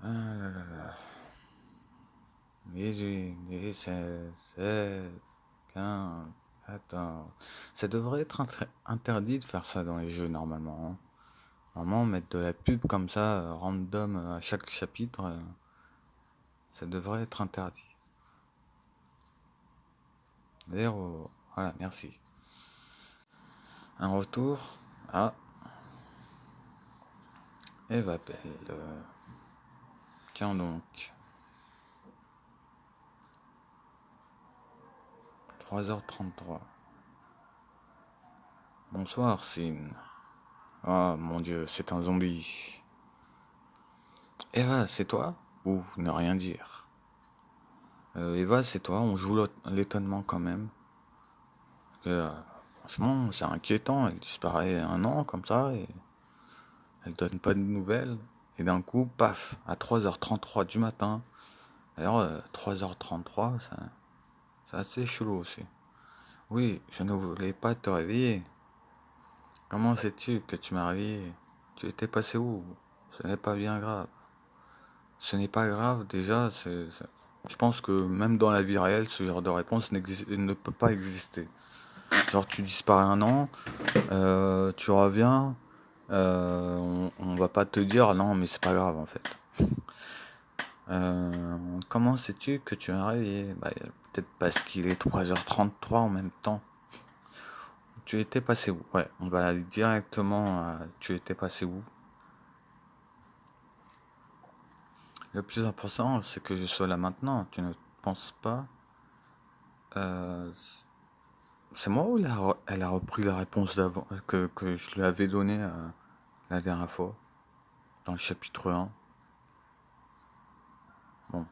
Ah là là là. 18, 17, 16, 15. Attends. Ça devrait être interdit de faire ça dans les jeux normalement, hein. Normalement, mettre de la pub comme ça, random à chaque chapitre, ça devrait être interdit. D'ailleurs, voilà, merci. Un retour. Ah, Eva appelle. Tiens donc. 3h33. Bonsoir, Sin. Ah, mon Dieu, c'est un zombie. Eva, c'est toi? Ou ne rien dire. Eva, c'est toi? On joue l'étonnement quand même. Parce que, franchement, c'est inquiétant. Elle disparaît 1 an comme ça et elle donne pas de nouvelles. Et d'un coup, paf, à 3h33 du matin. D'ailleurs, 3h33, c'est assez chelou aussi. Oui, je ne voulais pas te réveiller. Comment sais-tu que tu m'as réveillé? Tu étais passé où? Ce n'est pas bien grave. Ce n'est pas grave, déjà, je pense que même dans la vie réelle, ce genre de réponse ne peut pas exister. Genre, tu disparais 1 an, tu reviens, on va pas te dire non, mais c'est pas grave en fait. Comment sais-tu que tu es réveillé? Bah, peut-être parce qu'il est 3h33 en même temps. Tu étais passé où? Ouais, on va aller directement à tu étais passé où? Le plus important, c'est que je sois là maintenant. Tu ne penses pas? Euh, c'est moi ou elle a repris la réponse d'avant que je lui avais donnée la dernière fois, dans le chapitre 1? Bon,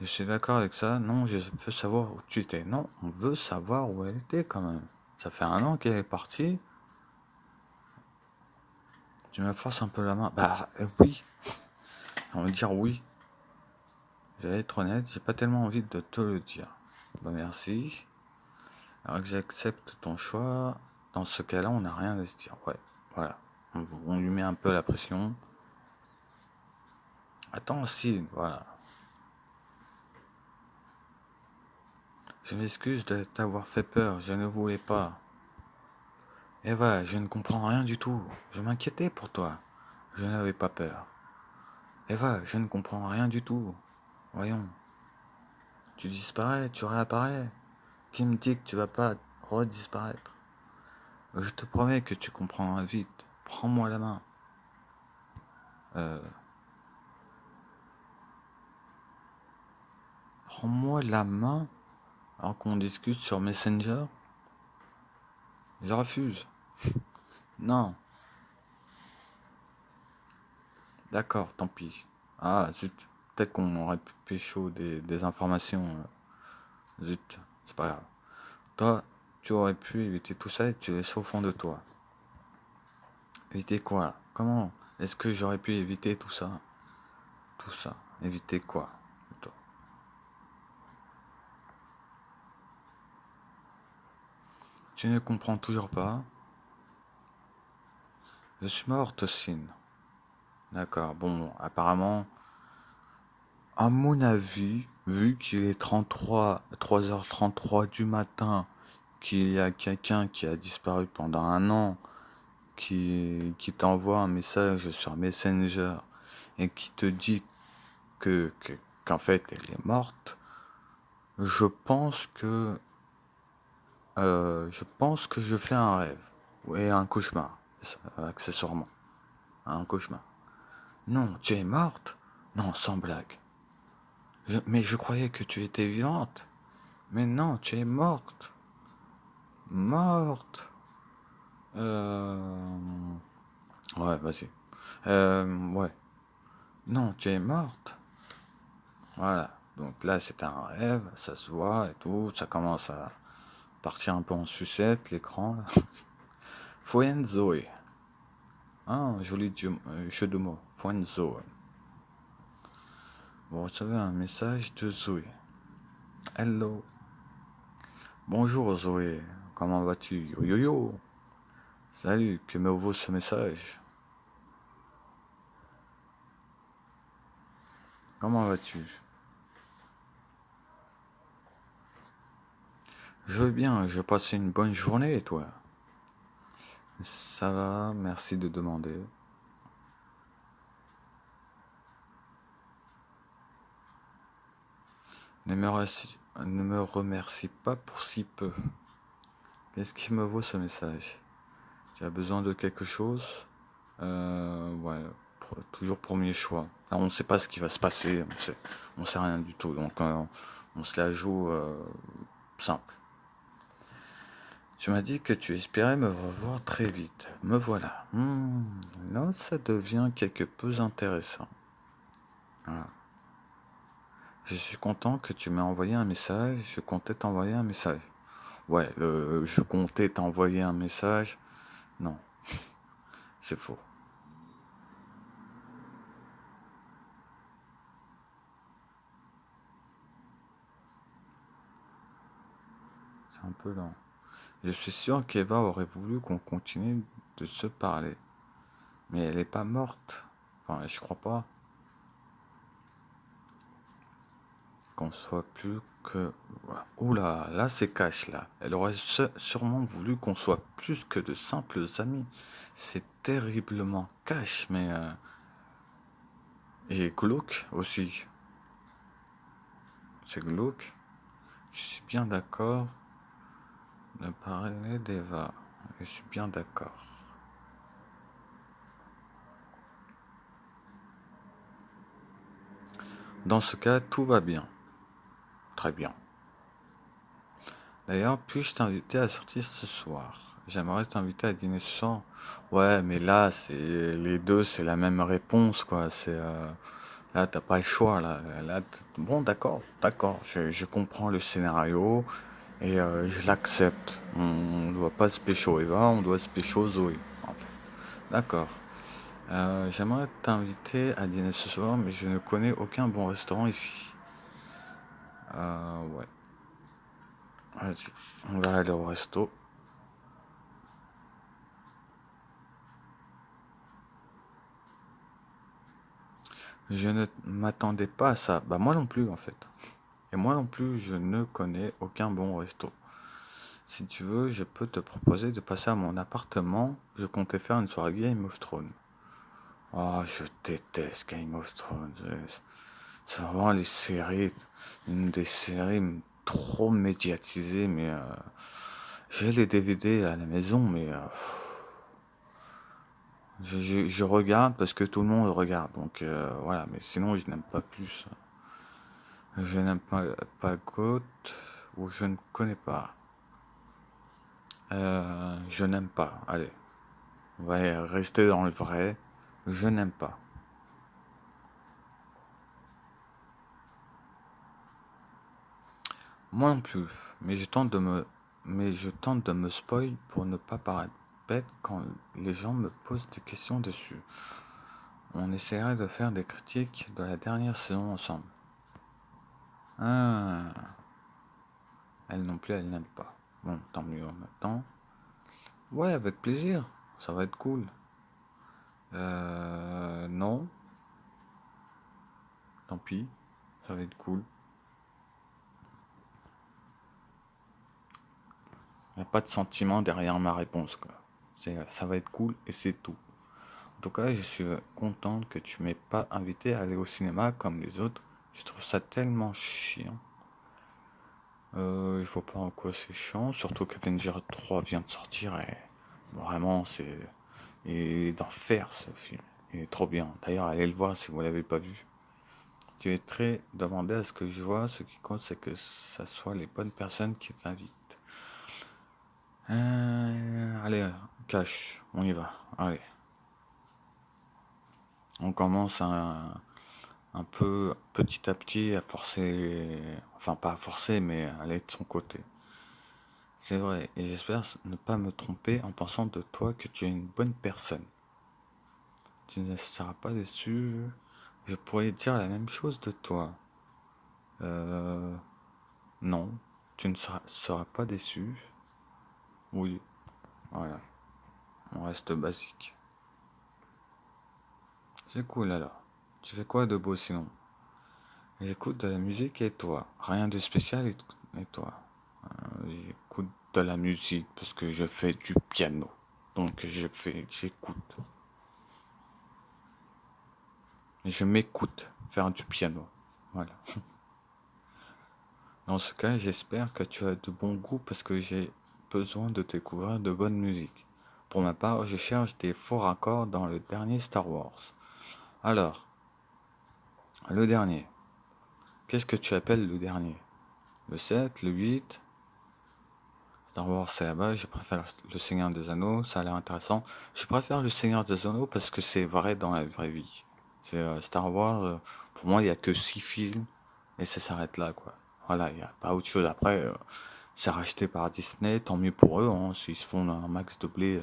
je suis d'accord avec ça. Non, je veux savoir où tu étais. Non, on veut savoir où elle était quand même. Ça fait 1 an qu'elle est partie. Tu me forces un peu la main. Bah oui, on va dire oui. Je vais être honnête, j'ai pas tellement envie de te le dire. Bah merci. Alors que j'accepte ton choix. Dans ce cas-là, on n'a rien à se dire. Ouais, voilà. On lui met un peu la pression. Attends, si, voilà. Je m'excuse de t'avoir fait peur, je ne voulais pas. Eva, je ne comprends rien du tout. Je m'inquiétais pour toi. Je n'avais pas peur. Eva, je ne comprends rien du tout. Voyons. Tu disparais, tu réapparais. Qui me dit que tu vas pas redisparaître? Je te promets que tu comprendras vite. Prends-moi la main. Euh, Prends-moi la main alors qu'on discute sur Messenger. Je refuse. Non. D'accord, tant pis. Ah, zut. Peut-être qu'on aurait pu pécho des informations. Zut, c'est pas grave. Toi, tu aurais pu éviter tout ça et tu laisses au fond de toi. Éviter quoi? Comment est-ce que j'aurais pu éviter tout ça? Tout ça. Éviter quoi? Plutôt. Tu ne comprends toujours pas? Je suis morte, Sin. D'accord, bon, apparemment, À mon avis, vu qu'il est 3h33 du matin, qu'il y a quelqu'un qui a disparu pendant un an, qui t'envoie un message sur Messenger et qui te dit qu'en fait elle est morte, je pense que je fais un rêve et un cauchemar, accessoirement, un cauchemar. Non, tu es morte? Non, sans blague. Mais je croyais que tu étais vivante. Mais non, tu es morte. Morte. Euh... Ouais, vas-y. Ouais. Non, tu es morte. Voilà. Donc là, c'est un rêve, ça se voit et tout. Ça commence à partir un peu en sucette, l'écran, là. Zoé. Ah, joli jeu de mots. Zoé. Vous recevez un message de Zoé. Hello. Bonjour Zoé. Comment vas-tu? Yo yo yo. Salut, que me vaut ce message? Comment vas-tu? Je vais bien, je passe une bonne journée et toi? Ça va, merci de demander. Ne me remercie pas pour si peu. Qu'est-ce qui me vaut ce message? Tu as besoin de quelque chose? Ouais, toujours premier choix. Alors, on ne sait pas ce qui va se passer, on sait rien du tout, donc on se la joue simple. Tu m'as dit que tu espérais me revoir très vite. Me voilà. Là, ça devient quelque peu intéressant. Voilà. Je suis content que tu m'aies envoyé un message. Je comptais t'envoyer un message. Ouais, je comptais t'envoyer un message. Non, c'est faux. C'est un peu lent. Je suis sûr qu'Eva aurait voulu qu'on continue de se parler. Mais elle n'est pas morte. Enfin, je crois pas qu'on soit plus que... Oula, là c'est cash là. Elle aurait sûrement voulu qu'on soit plus que de simples amis. C'est terriblement cash, mais... Et glauque aussi. C'est glauque. Je suis bien d'accord de parler d'Eva. Je suis bien d'accord. Dans ce cas, tout va bien. Très bien. D'ailleurs, puis-je t'inviter à sortir ce soir? J'aimerais t'inviter à dîner ce soir. Ouais, mais là, c'est les deux, c'est la même réponse, quoi. Là, t'as pas le choix, là. Bon, d'accord, d'accord. Je comprends le scénario et je l'accepte. On ne doit pas se pécho Eva, on doit se pécho Zoé, en fait. D'accord. J'aimerais t'inviter à dîner ce soir, mais je ne connais aucun bon restaurant ici. Ouais. Vas-y, on va aller au resto. Je ne m'attendais pas à ça. Bah moi non plus en fait. Et moi non plus, je ne connais aucun bon resto. Si tu veux, je peux te proposer de passer à mon appartement. Je comptais faire une soirée Game of Thrones. Oh, je déteste Game of Thrones. C'est vraiment les séries, une des séries trop médiatisées, mais j'ai les DVD à la maison, mais je regarde parce que tout le monde regarde. Donc voilà, mais sinon je n'aime pas plus. Je n'aime pas Goat ou je ne connais pas. Je n'aime pas. Allez, on va rester dans le vrai. Je n'aime pas. Moi non plus. Mais je tente de me spoil pour ne pas paraître bête quand les gens me posent des questions dessus. On essaierait de faire des critiques de la dernière saison ensemble. Ah, elle non plus, elle n'aime pas. Bon, tant mieux maintenant. Ouais, avec plaisir. Ça va être cool. Non, tant pis. Ça va être cool. Il n'y a pas de sentiment derrière ma réponse, quoi. Ça va être cool et c'est tout. En tout cas, je suis content que tu m'aies pas invité à aller au cinéma comme les autres. Je trouve ça tellement chiant. Il faut pas en quoi c'est chiant, surtout qu'Avenger 3 vient de sortir et vraiment il est d'enfer ce film. Il est trop bien. D'ailleurs, allez le voir si vous l'avez pas vu. Tu es très demandé à ce que je vois. Ce qui compte, c'est que ça soit les bonnes personnes qui t'invitent. Allez, cash, on y va. Allez, on commence un peu petit à petit à forcer, enfin pas à forcer, mais à aller de son côté. C'est vrai, et j'espère ne pas me tromper en pensant de toi que tu es une bonne personne. Tu ne seras pas déçu. Je pourrais dire la même chose de toi. Euh, non, tu ne seras pas déçu. Oui, voilà, on reste basique. C'est cool alors. Tu fais quoi de beau sinon? J'écoute de la musique et toi? Rien de spécial et toi? J'écoute de la musique parce que je fais du piano. Donc j'écoute. Je m'écoute faire du piano. Voilà. Dans ce cas, j'espère que tu as de bons goûts parce que j'ai besoin de découvrir de bonne musique. Pour ma part, je cherche des faux raccords dans le dernier Star Wars. Alors, le dernier. Qu'est-ce que tu appelles le dernier? Le 7, le 8? Star Wars, c'est la base. Je préfère le Seigneur des Anneaux. Ça a l'air intéressant. Je préfère le Seigneur des Anneaux parce que c'est vrai dans la vraie vie. C'est Star Wars. Pour moi, il n'y a que 6 films et ça s'arrête là, quoi. Voilà, il n'y a pas autre chose. Après, c'est racheté par Disney. Tant mieux pour eux, hein. S'ils se font un max de blé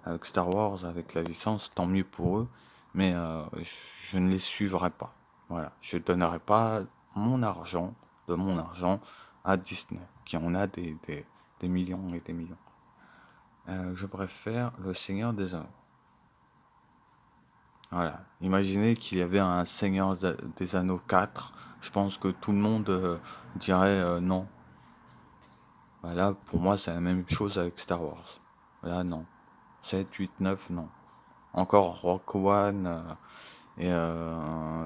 avec Star Wars, avec la licence, tant mieux pour eux. Mais je ne les suivrai pas. Voilà, je ne donnerai pas mon argent à Disney, qui en a des millions et des millions. Je préfère le Seigneur des Anneaux. Voilà. Imaginez qu'il y avait un Seigneur des Anneaux 4. Je pense que tout le monde dirait non. Voilà, pour moi, c'est la même chose avec Star Wars. Là, non. 7, 8, 9, non. Encore Rock One et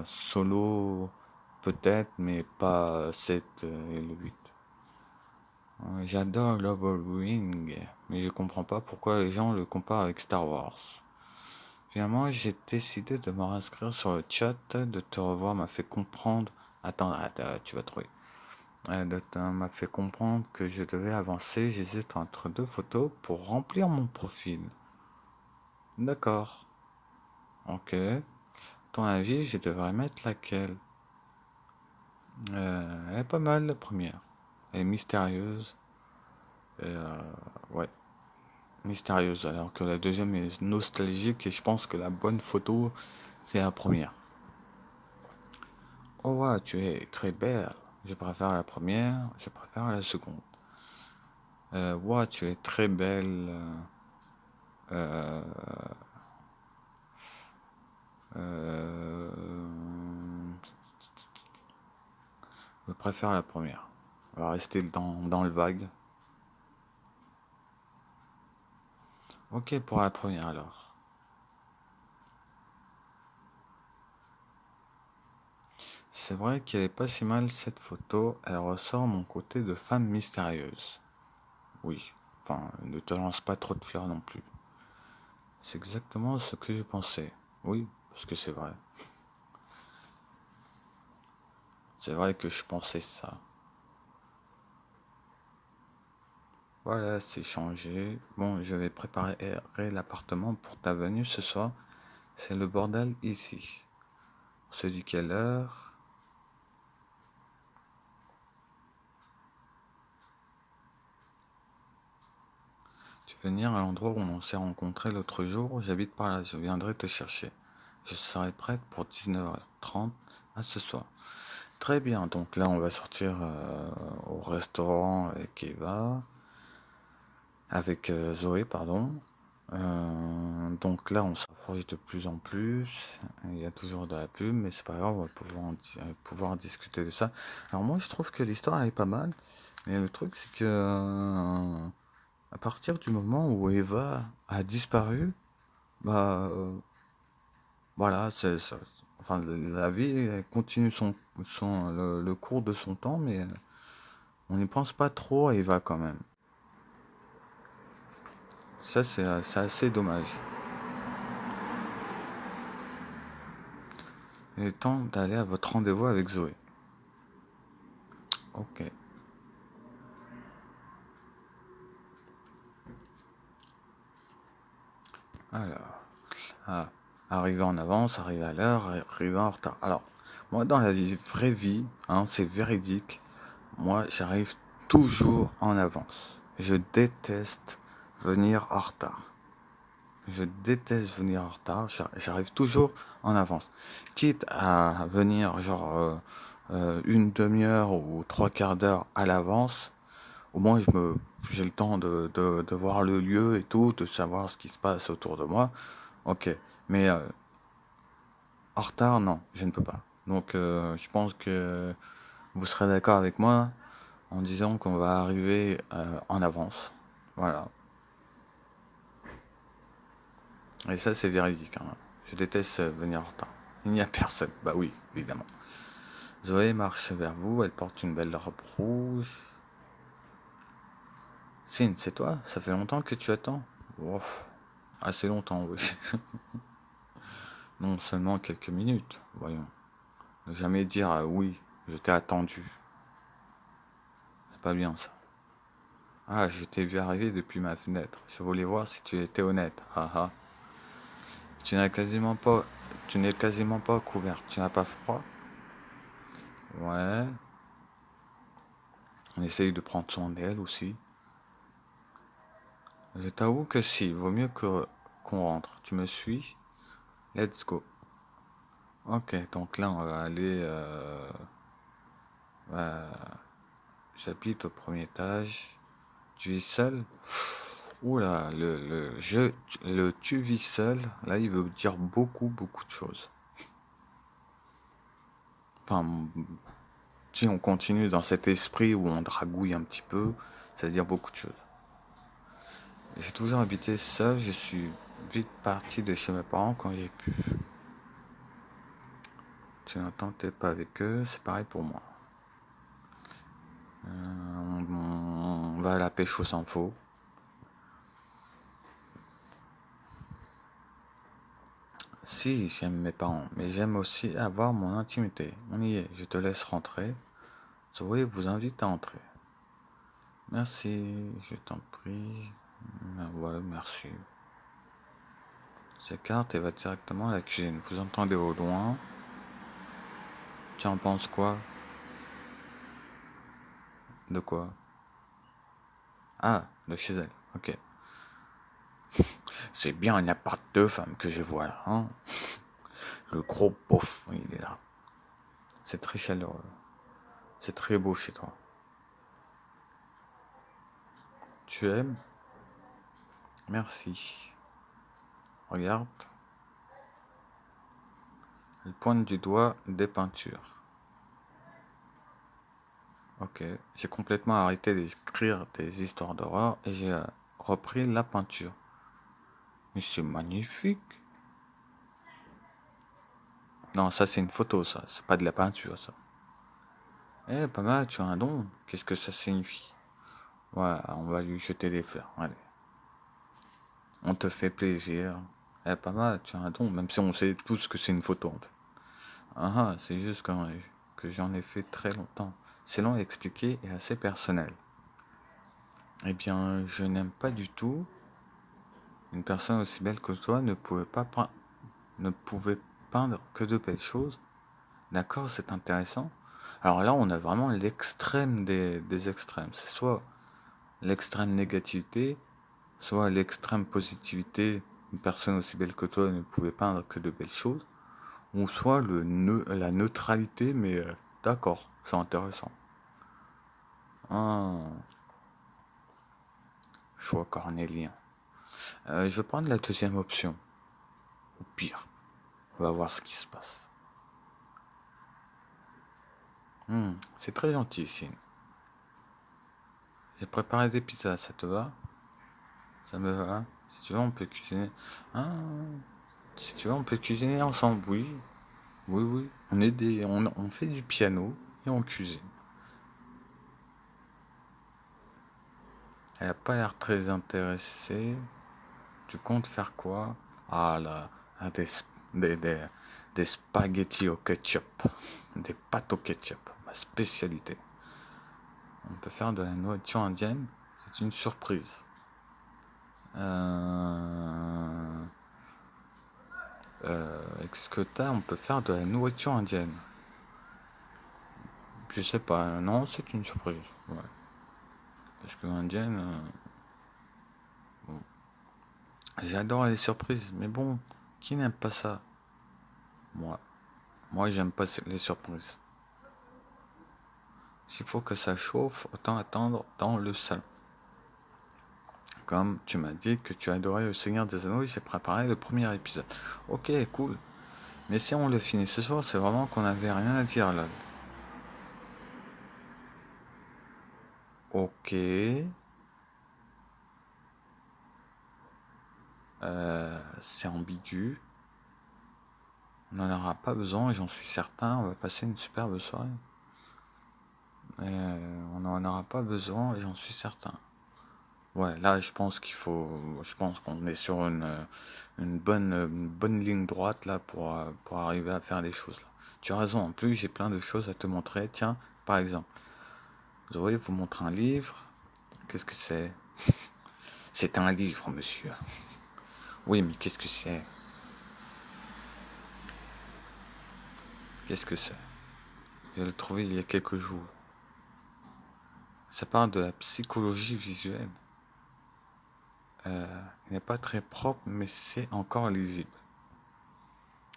Solo, peut-être, mais pas 7 et le 8. J'adore Love Ring, mais je comprends pas pourquoi les gens le comparent avec Star Wars. Finalement, j'ai décidé de me réinscrire sur le chat, de te revoir m'a fait comprendre. Attends, tu vas trouver. M'a fait comprendre que je devais avancer. J'hésite entre deux photos pour remplir mon profil. D'accord. Ok. Ton avis, je devrais mettre laquelle? Elle est pas mal la première. Elle est mystérieuse. Ouais, mystérieuse. Alors que la deuxième est nostalgique et je pense que la bonne photo, c'est la première. Oh ouais, tu es très belle. Je préfère la première, je préfère la seconde. Ouais, tu es très belle. Euh, euh, je préfère la première. On va rester dans le vague. Ok pour la première alors. C'est vrai qu'elle est pas si mal cette photo. Elle ressort mon côté de femme mystérieuse. Oui. Enfin, ne te lance pas trop de fleurs non plus. C'est exactement ce que je pensais. Oui, parce que c'est vrai. C'est vrai que je pensais ça. Voilà, c'est changé. Bon, je vais préparer l'appartement pour ta venue ce soir. C'est le bordel ici. On se dit quelle heure? Tu veux venir à l'endroit où on s'est rencontrés l'autre jour? J'habite par là, je viendrai te chercher. Je serai prête pour 19h30 à ce soir. Très bien, donc là on va sortir au restaurant avec Eva, avec Zoé, pardon. Donc là, on s'approche de plus en plus. Il y a toujours de la pub, mais c'est pas grave, on va pouvoir discuter de ça. Alors moi, je trouve que l'histoire elle est pas mal, mais le truc, c'est que à partir du moment où Eva a disparu, bah voilà, enfin, la vie elle continue le cours de son temps, mais on n'y pense pas trop à Eva quand même. Ça, c'est assez dommage. Il est temps d'aller à votre rendez-vous avec Zoé. Ok. Alors, ah, arriver en avance, arriver à l'heure, arriver en retard. Alors, moi, dans la vraie vie, hein, c'est véridique. Moi, j'arrive toujours en avance. Je déteste venir en retard. Je déteste venir en retard. J'arrive toujours en avance. Quitte à venir genre une demi-heure ou trois quarts d'heure à l'avance, au moins j'ai le temps de voir le lieu et tout, de savoir ce qui se passe autour de moi. Ok. Mais en retard, non, je ne peux pas. Donc je pense que vous serez d'accord avec moi en disant qu'on va arriver en avance. Voilà. Et ça, c'est véridique, hein. Je déteste venir en retard. Il n'y a personne. Bah oui, évidemment. Zoé marche vers vous, elle porte une belle robe rouge. Sin, c'est toi? Ça fait longtemps que tu attends? Ouf, assez longtemps, oui. Non seulement quelques minutes, voyons. Ne jamais dire oui, je t'ai attendu. C'est pas bien ça. Ah, je t'ai vu arriver depuis ma fenêtre. Je voulais voir si tu étais honnête. Ah ah. Tu n'as quasiment pas, tu n'es quasiment pas couvert. Tu n'as pas froid? Ouais. On essaye de prendre soin d'elle aussi. Je t'avoue que si, vaut mieux que qu'on rentre. Tu me suis? Let's go. Ok, donc là on va aller. J'habite au premier étage. Tu es seul? Oula, le tu vis seul, là il veut dire beaucoup, beaucoup de choses. Enfin, si on continue dans cet esprit où on dragouille un petit peu, ça veut dire beaucoup de choses. J'ai toujours habité seul, je suis vite parti de chez mes parents quand j'ai pu. Tu n'entendais pas avec eux, c'est pareil pour moi. On va à la pêche au sans faux. Si, j'aime mes parents, mais j'aime aussi avoir mon intimité. On y est, je te laisse rentrer. Zoé vous invite à entrer. Merci, je t'en prie. Ah ouais, merci. S'écarte et va directement à la cuisine. Vous entendez au loin. Tu en penses quoi? De quoi? Ah, de chez elle. Ok. C'est bien un appart de femme que je vois là, hein? Le gros beauf, il est là. C'est très chaleureux. C'est très beau chez toi. Tu aimes? Merci. Regarde. Elle pointe du doigt des peintures. Ok. J'ai complètement arrêté d'écrire des histoires d'horreur et j'ai repris la peinture. Mais c'est magnifique. Non, ça c'est une photo, ça. C'est pas de la peinture, ça. Eh, pas mal, tu as un don. Qu'est-ce que ça signifie? Ouais, on va lui jeter des fleurs. Allez. On te fait plaisir. Eh, pas mal, tu as un don. Même si on sait tous que c'est une photo, en fait. Ah ah, c'est juste que j'en ai fait très longtemps. C'est long à expliquer et assez personnel. Eh bien, je n'aime pas du tout. Une personne aussi belle que toi ne pouvait peindre que de belles choses. D'accord, c'est intéressant. Alors là, on a vraiment l'extrême des extrêmes. C'est soit l'extrême négativité, soit l'extrême positivité. Une personne aussi belle que toi ne pouvait peindre que de belles choses. Ou soit la neutralité, mais d'accord, c'est intéressant. Ah, choix cornélien. Je vais prendre la deuxième option. Au pire, on va voir ce qui se passe. C'est très gentil ici. J'ai préparé des pizzas, ça te va? Ça me va. Si tu veux, on peut cuisiner. Ah, si tu veux, on peut cuisiner ensemble, oui. Oui, oui. On fait du piano et on cuisine. Elle a pas l'air très intéressée. Tu comptes faire quoi? Ah là, ah, des, des, des spaghettis au ketchup. Des pâtes au ketchup. Ma spécialité. On peut faire de la nourriture indienne. C'est une surprise. Avec ce que t'as, on peut faire de la nourriture indienne. Je sais pas. Non, c'est une surprise. Ouais. Parce que l'indienne, j'adore les surprises. Mais bon, qui n'aime pas ça? Moi. Moi, j'aime pas les surprises. S'il faut que ça chauffe, autant attendre dans le salon. Comme tu m'as dit que tu adorais le Seigneur des Anneaux, j'ai préparé le premier épisode. Ok, cool. Mais si on le finit ce soir, c'est vraiment qu'on n'avait rien à dire là. Ok. C'est ambigu. On n'en aura pas besoin, j'en suis certain. On va passer une superbe soirée. On n'en aura pas besoin, j'en suis certain. Ouais, là, je pense qu'il faut. Je pense qu'on est sur une bonne ligne droite là pour arriver à faire les choses là. Tu as raison, en plus, j'ai plein de choses à te montrer. Tiens, par exemple, je voulais vous montrer un livre. Qu'est-ce que c'est? C'est un livre, monsieur. Oui, mais qu'est-ce que c'est? Qu'est-ce que c'est? Je l'ai trouvé il y a quelques jours. Ça parle de la psychologie visuelle. Il n'est pas très propre, mais c'est encore lisible.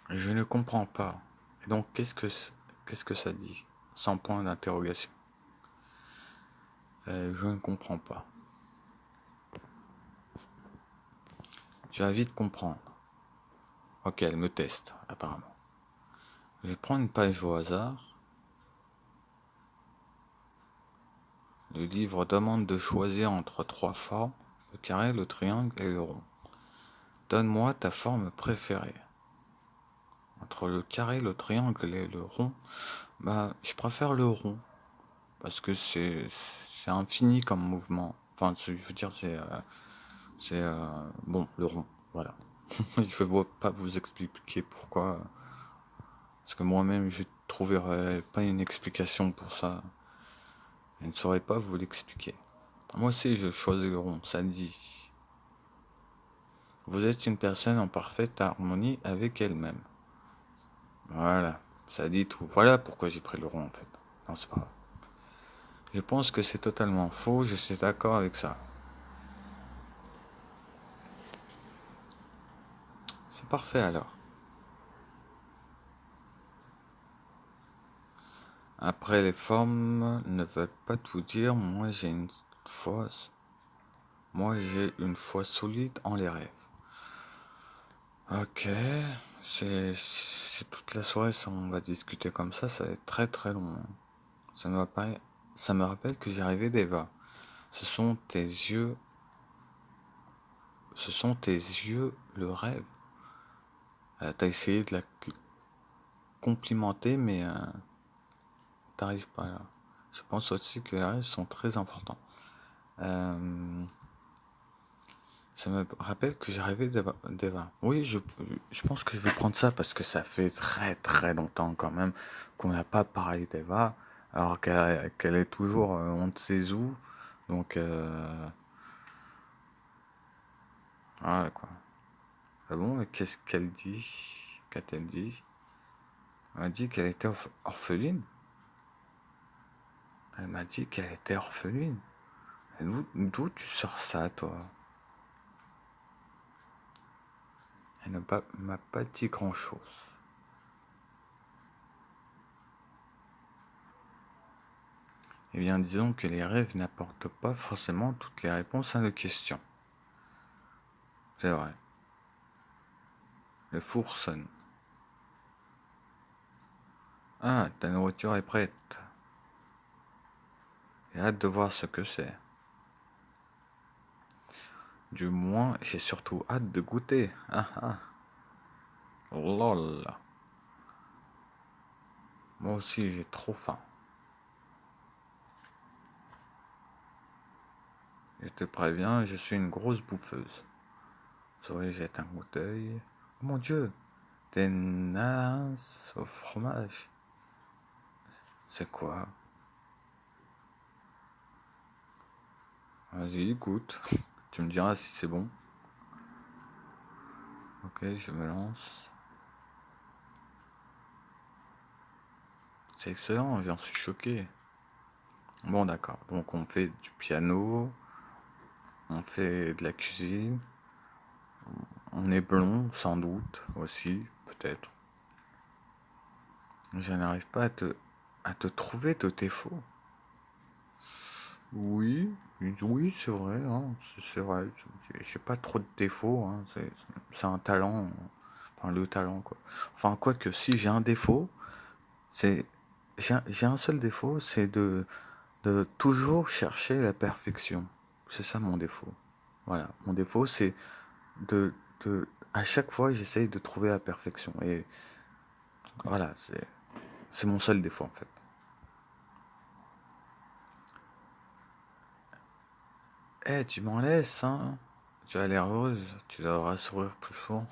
Je ne comprends pas. Et donc, qu'est-ce que ça dit? Sans point d'interrogation. Je ne comprends pas. Tu vas vite comprendre. Ok, elle me teste, apparemment. Je vais prendre une page au hasard. Le livre demande de choisir entre trois formes, le carré, le triangle et le rond. Donne-moi ta forme préférée. Entre le carré, le triangle et le rond, bah, je préfère le rond. Parce que c'est infini comme mouvement. Enfin, je veux dire, bon, le rond, voilà. Je ne vais pas vous expliquer pourquoi. Parce que moi-même, je ne trouverai pas une explication pour ça. Je ne saurais pas vous l'expliquer. Moi aussi, je choisis le rond, ça dit. Vous êtes une personne en parfaite harmonie avec elle-même. Voilà, ça dit tout. Voilà pourquoi j'ai pris le rond en fait. Non, c'est pas grave. Je pense que c'est totalement faux, je suis d'accord avec ça. C'est parfait alors. Après, les formes ne veulent pas tout dire. Foi, moi j'ai une foi solide en les rêves. Ok, c'est toute la soirée, ça, on va discuter comme ça va être très très long. Ça me, pas, ça me rappelle que j'ai rêvé d'Eva. Ce sont tes yeux, ce sont tes yeux le rêve. T'as essayé de la complimenter, mais t'arrives pas là. Je pense aussi que les rêves sont très importants. Euh, Ça me rappelle que j'ai rêvé d'Eva. Oui, je pense que je vais prendre ça parce que ça fait très très longtemps quand même qu'on n'a pas parlé d'Eva, alors qu'elle est toujours on ne sait où. Donc, voilà quoi. Ah bon, mais qu'est-ce qu'elle dit? Qu'a-t-elle dit? Elle m'a dit qu'elle était orpheline. Elle m'a dit qu'elle était orpheline. Et d'où tu sors ça, toi? Elle m'a pas dit grand-chose. Eh bien, disons que les rêves n'apportent pas forcément toutes les réponses à nos questions. c'est vrai. Le four sonne. Ah, ta nourriture est prête. J'ai hâte de voir ce que c'est. Du moins, j'ai surtout hâte de goûter. Ah ah. Lol. Moi aussi, j'ai trop faim. Je te préviens, je suis une grosse bouffeuse. Zoé jette un coup d'œil. Oh mon Dieu, des nains au fromage. C'est quoi? Vas-y, goûte. Tu me diras si c'est bon. Ok, je me lance. C'est excellent, j'en suis choqué. Bon, d'accord. Donc, on fait du piano, on fait de la cuisine, on est blond, sans doute, aussi, peut-être. Je n'arrive pas à te trouver de défaut. Oui, oui, c'est vrai, hein, c'est vrai. J'ai pas trop de défauts, hein, c'est un talent, enfin le talent quoi. Enfin quoique, si j'ai un défaut, c'est j'ai un seul défaut, c'est de toujours chercher la perfection. C'est ça mon défaut. Voilà, mon défaut c'est de à chaque fois j'essaye de trouver la perfection et voilà, c'est mon seul défaut en fait. Eh, tu m'en laisses, hein? Tu as l'air heureuse, tu devras sourire plus souvent.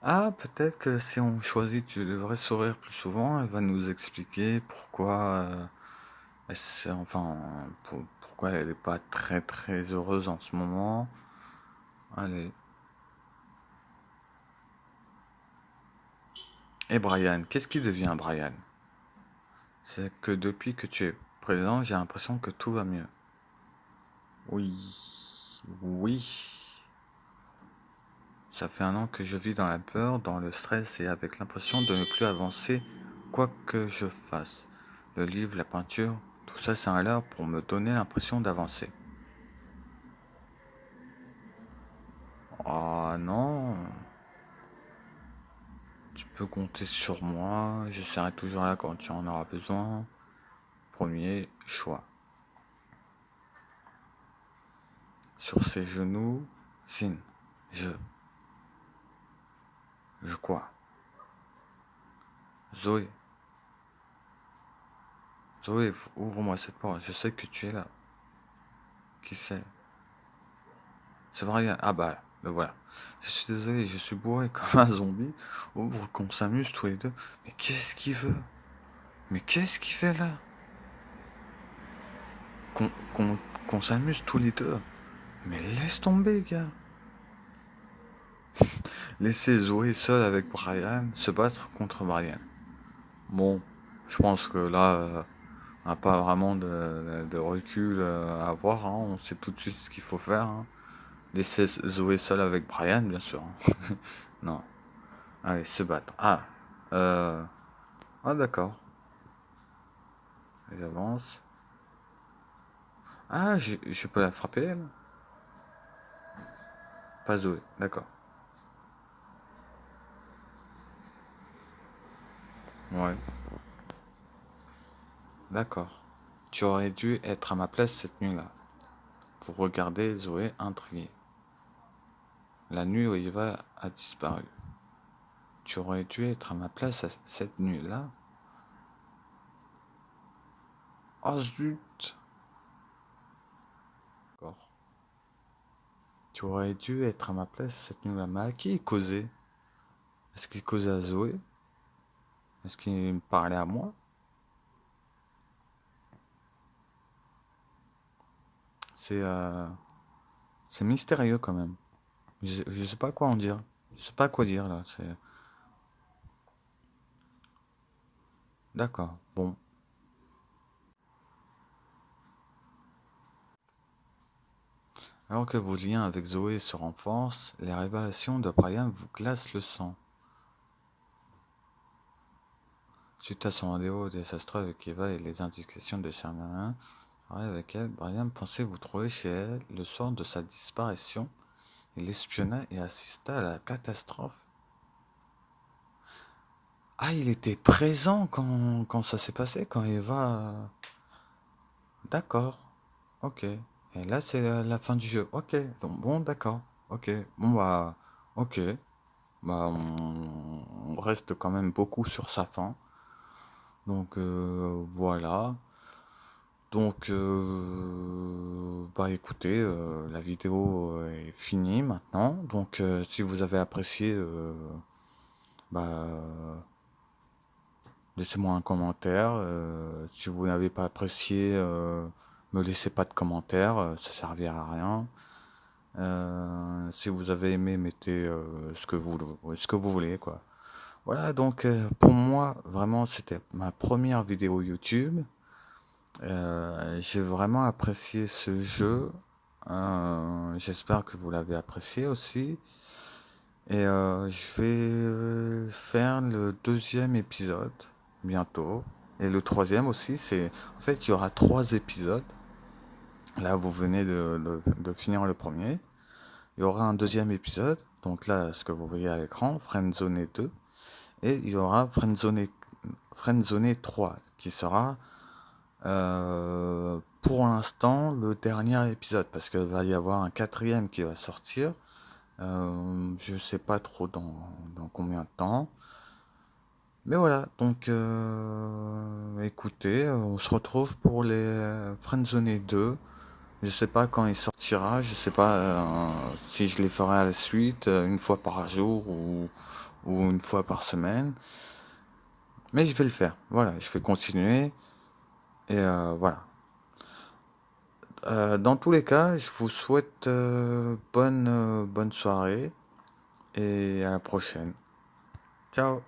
Ah, peut-être que si on choisit tu devrais sourire plus souvent, elle va nous expliquer pourquoi, enfin, pourquoi elle n'est pas très très heureuse en ce moment. Allez. Et Brian, qu'est-ce qui devient Brian? C'est que depuis que tu es présent, j'ai l'impression que tout va mieux. Oui, oui. Ça fait un an que je vis dans la peur, dans le stress et avec l'impression de ne plus avancer quoi que je fasse. Le livre, la peinture, tout ça c'est un leurre pour me donner l'impression d'avancer. Ah non, tu peux compter sur moi, je serai toujours là quand tu en auras besoin. Premier choix. Sur ses genoux, Sin, je, quoi? Zoé, Zoé, ouvre-moi cette porte, je sais que tu es là. Qui c'est? C'est Brian. Ah bah, le voilà. Je suis désolé, je suis bourré comme un zombie. Ouvre qu'on s'amuse tous les deux. Mais qu'est-ce qu'il veut? Mais qu'est-ce qu'il fait là? Qu'on qu'on- qu'on s'amuse tous les deux. Mais laisse tomber, gars. Laissez Zoé seule avec Brian se battre contre Brian. Bon, je pense que là, on n'a pas vraiment de recul à avoir, hein. On sait tout de suite ce qu'il faut faire, hein. Laissez Zoé seule avec Brian, bien sûr, hein. Non. Allez, se battre. Ah. Euh... Ah, d'accord. J'avance. Ah, je peux la frapper, elle? Pas Zoé. D'accord. Ouais. D'accord. Tu aurais dû être à ma place cette nuit-là. Vous regardez Zoé intriguée. La nuit où Eva a disparu. Tu aurais dû être à ma place cette nuit-là. Oh zut. D'accord. Tu aurais dû être à ma place cette nuit-là. Mais à qui il causait? Est-ce qu'il causait à Zoé? Est-ce qu'il me parlait à moi? C'est c'est mystérieux quand même. Je sais pas quoi en dire. Je sais pas quoi dire là. C'est d'accord. Bon. Alors que vos liens avec Zoé se renforcent, les révélations de Brian vous glacent le sang. Suite à son rendez-vous désastreux avec Eva et les indications de Charmaine, avec elle, Brian pensait vous trouver chez elle le soir de sa disparition Il espionna et assista à la catastrophe. Ah, il était présent quand ça s'est passé, quand Eva... D'accord, ok. Et là, c'est la fin du jeu. Ok, donc bon, d'accord. Ok, bon bah, ok. Bah, on reste quand même beaucoup sur sa fin. Donc voilà. Donc bah écoutez, la vidéo est finie maintenant. Donc si vous avez apprécié, bah laissez-moi un commentaire. Si vous n'avez pas apprécié, me laissez pas de commentaire, ça servira à rien. Si vous avez aimé, mettez ce que vous voulez, quoi. Voilà, donc pour moi, vraiment, c'était ma première vidéo YouTube. J'ai vraiment apprécié ce jeu. J'espère que vous l'avez apprécié aussi. Et je vais faire le deuxième épisode bientôt. Et le troisième aussi, c'est... En fait, il y aura 3 épisodes. Là, vous venez de finir le premier. Il y aura un deuxième épisode. Donc là, ce que vous voyez à l'écran, Friendzone 2. Et il y aura Friendzone 3, qui sera pour l'instant le dernier épisode. Parce qu'il va y avoir un quatrième qui va sortir. Je sais pas trop dans combien de temps. Mais voilà, donc écoutez, on se retrouve pour les Friendzone 2. Je sais pas quand il sortira, je sais pas si je les ferai à la suite, une fois par jour ou une fois par semaine. Mais je vais le faire, voilà, je vais continuer. Et voilà. Dans tous les cas, je vous souhaite bonne soirée et à la prochaine. Ciao!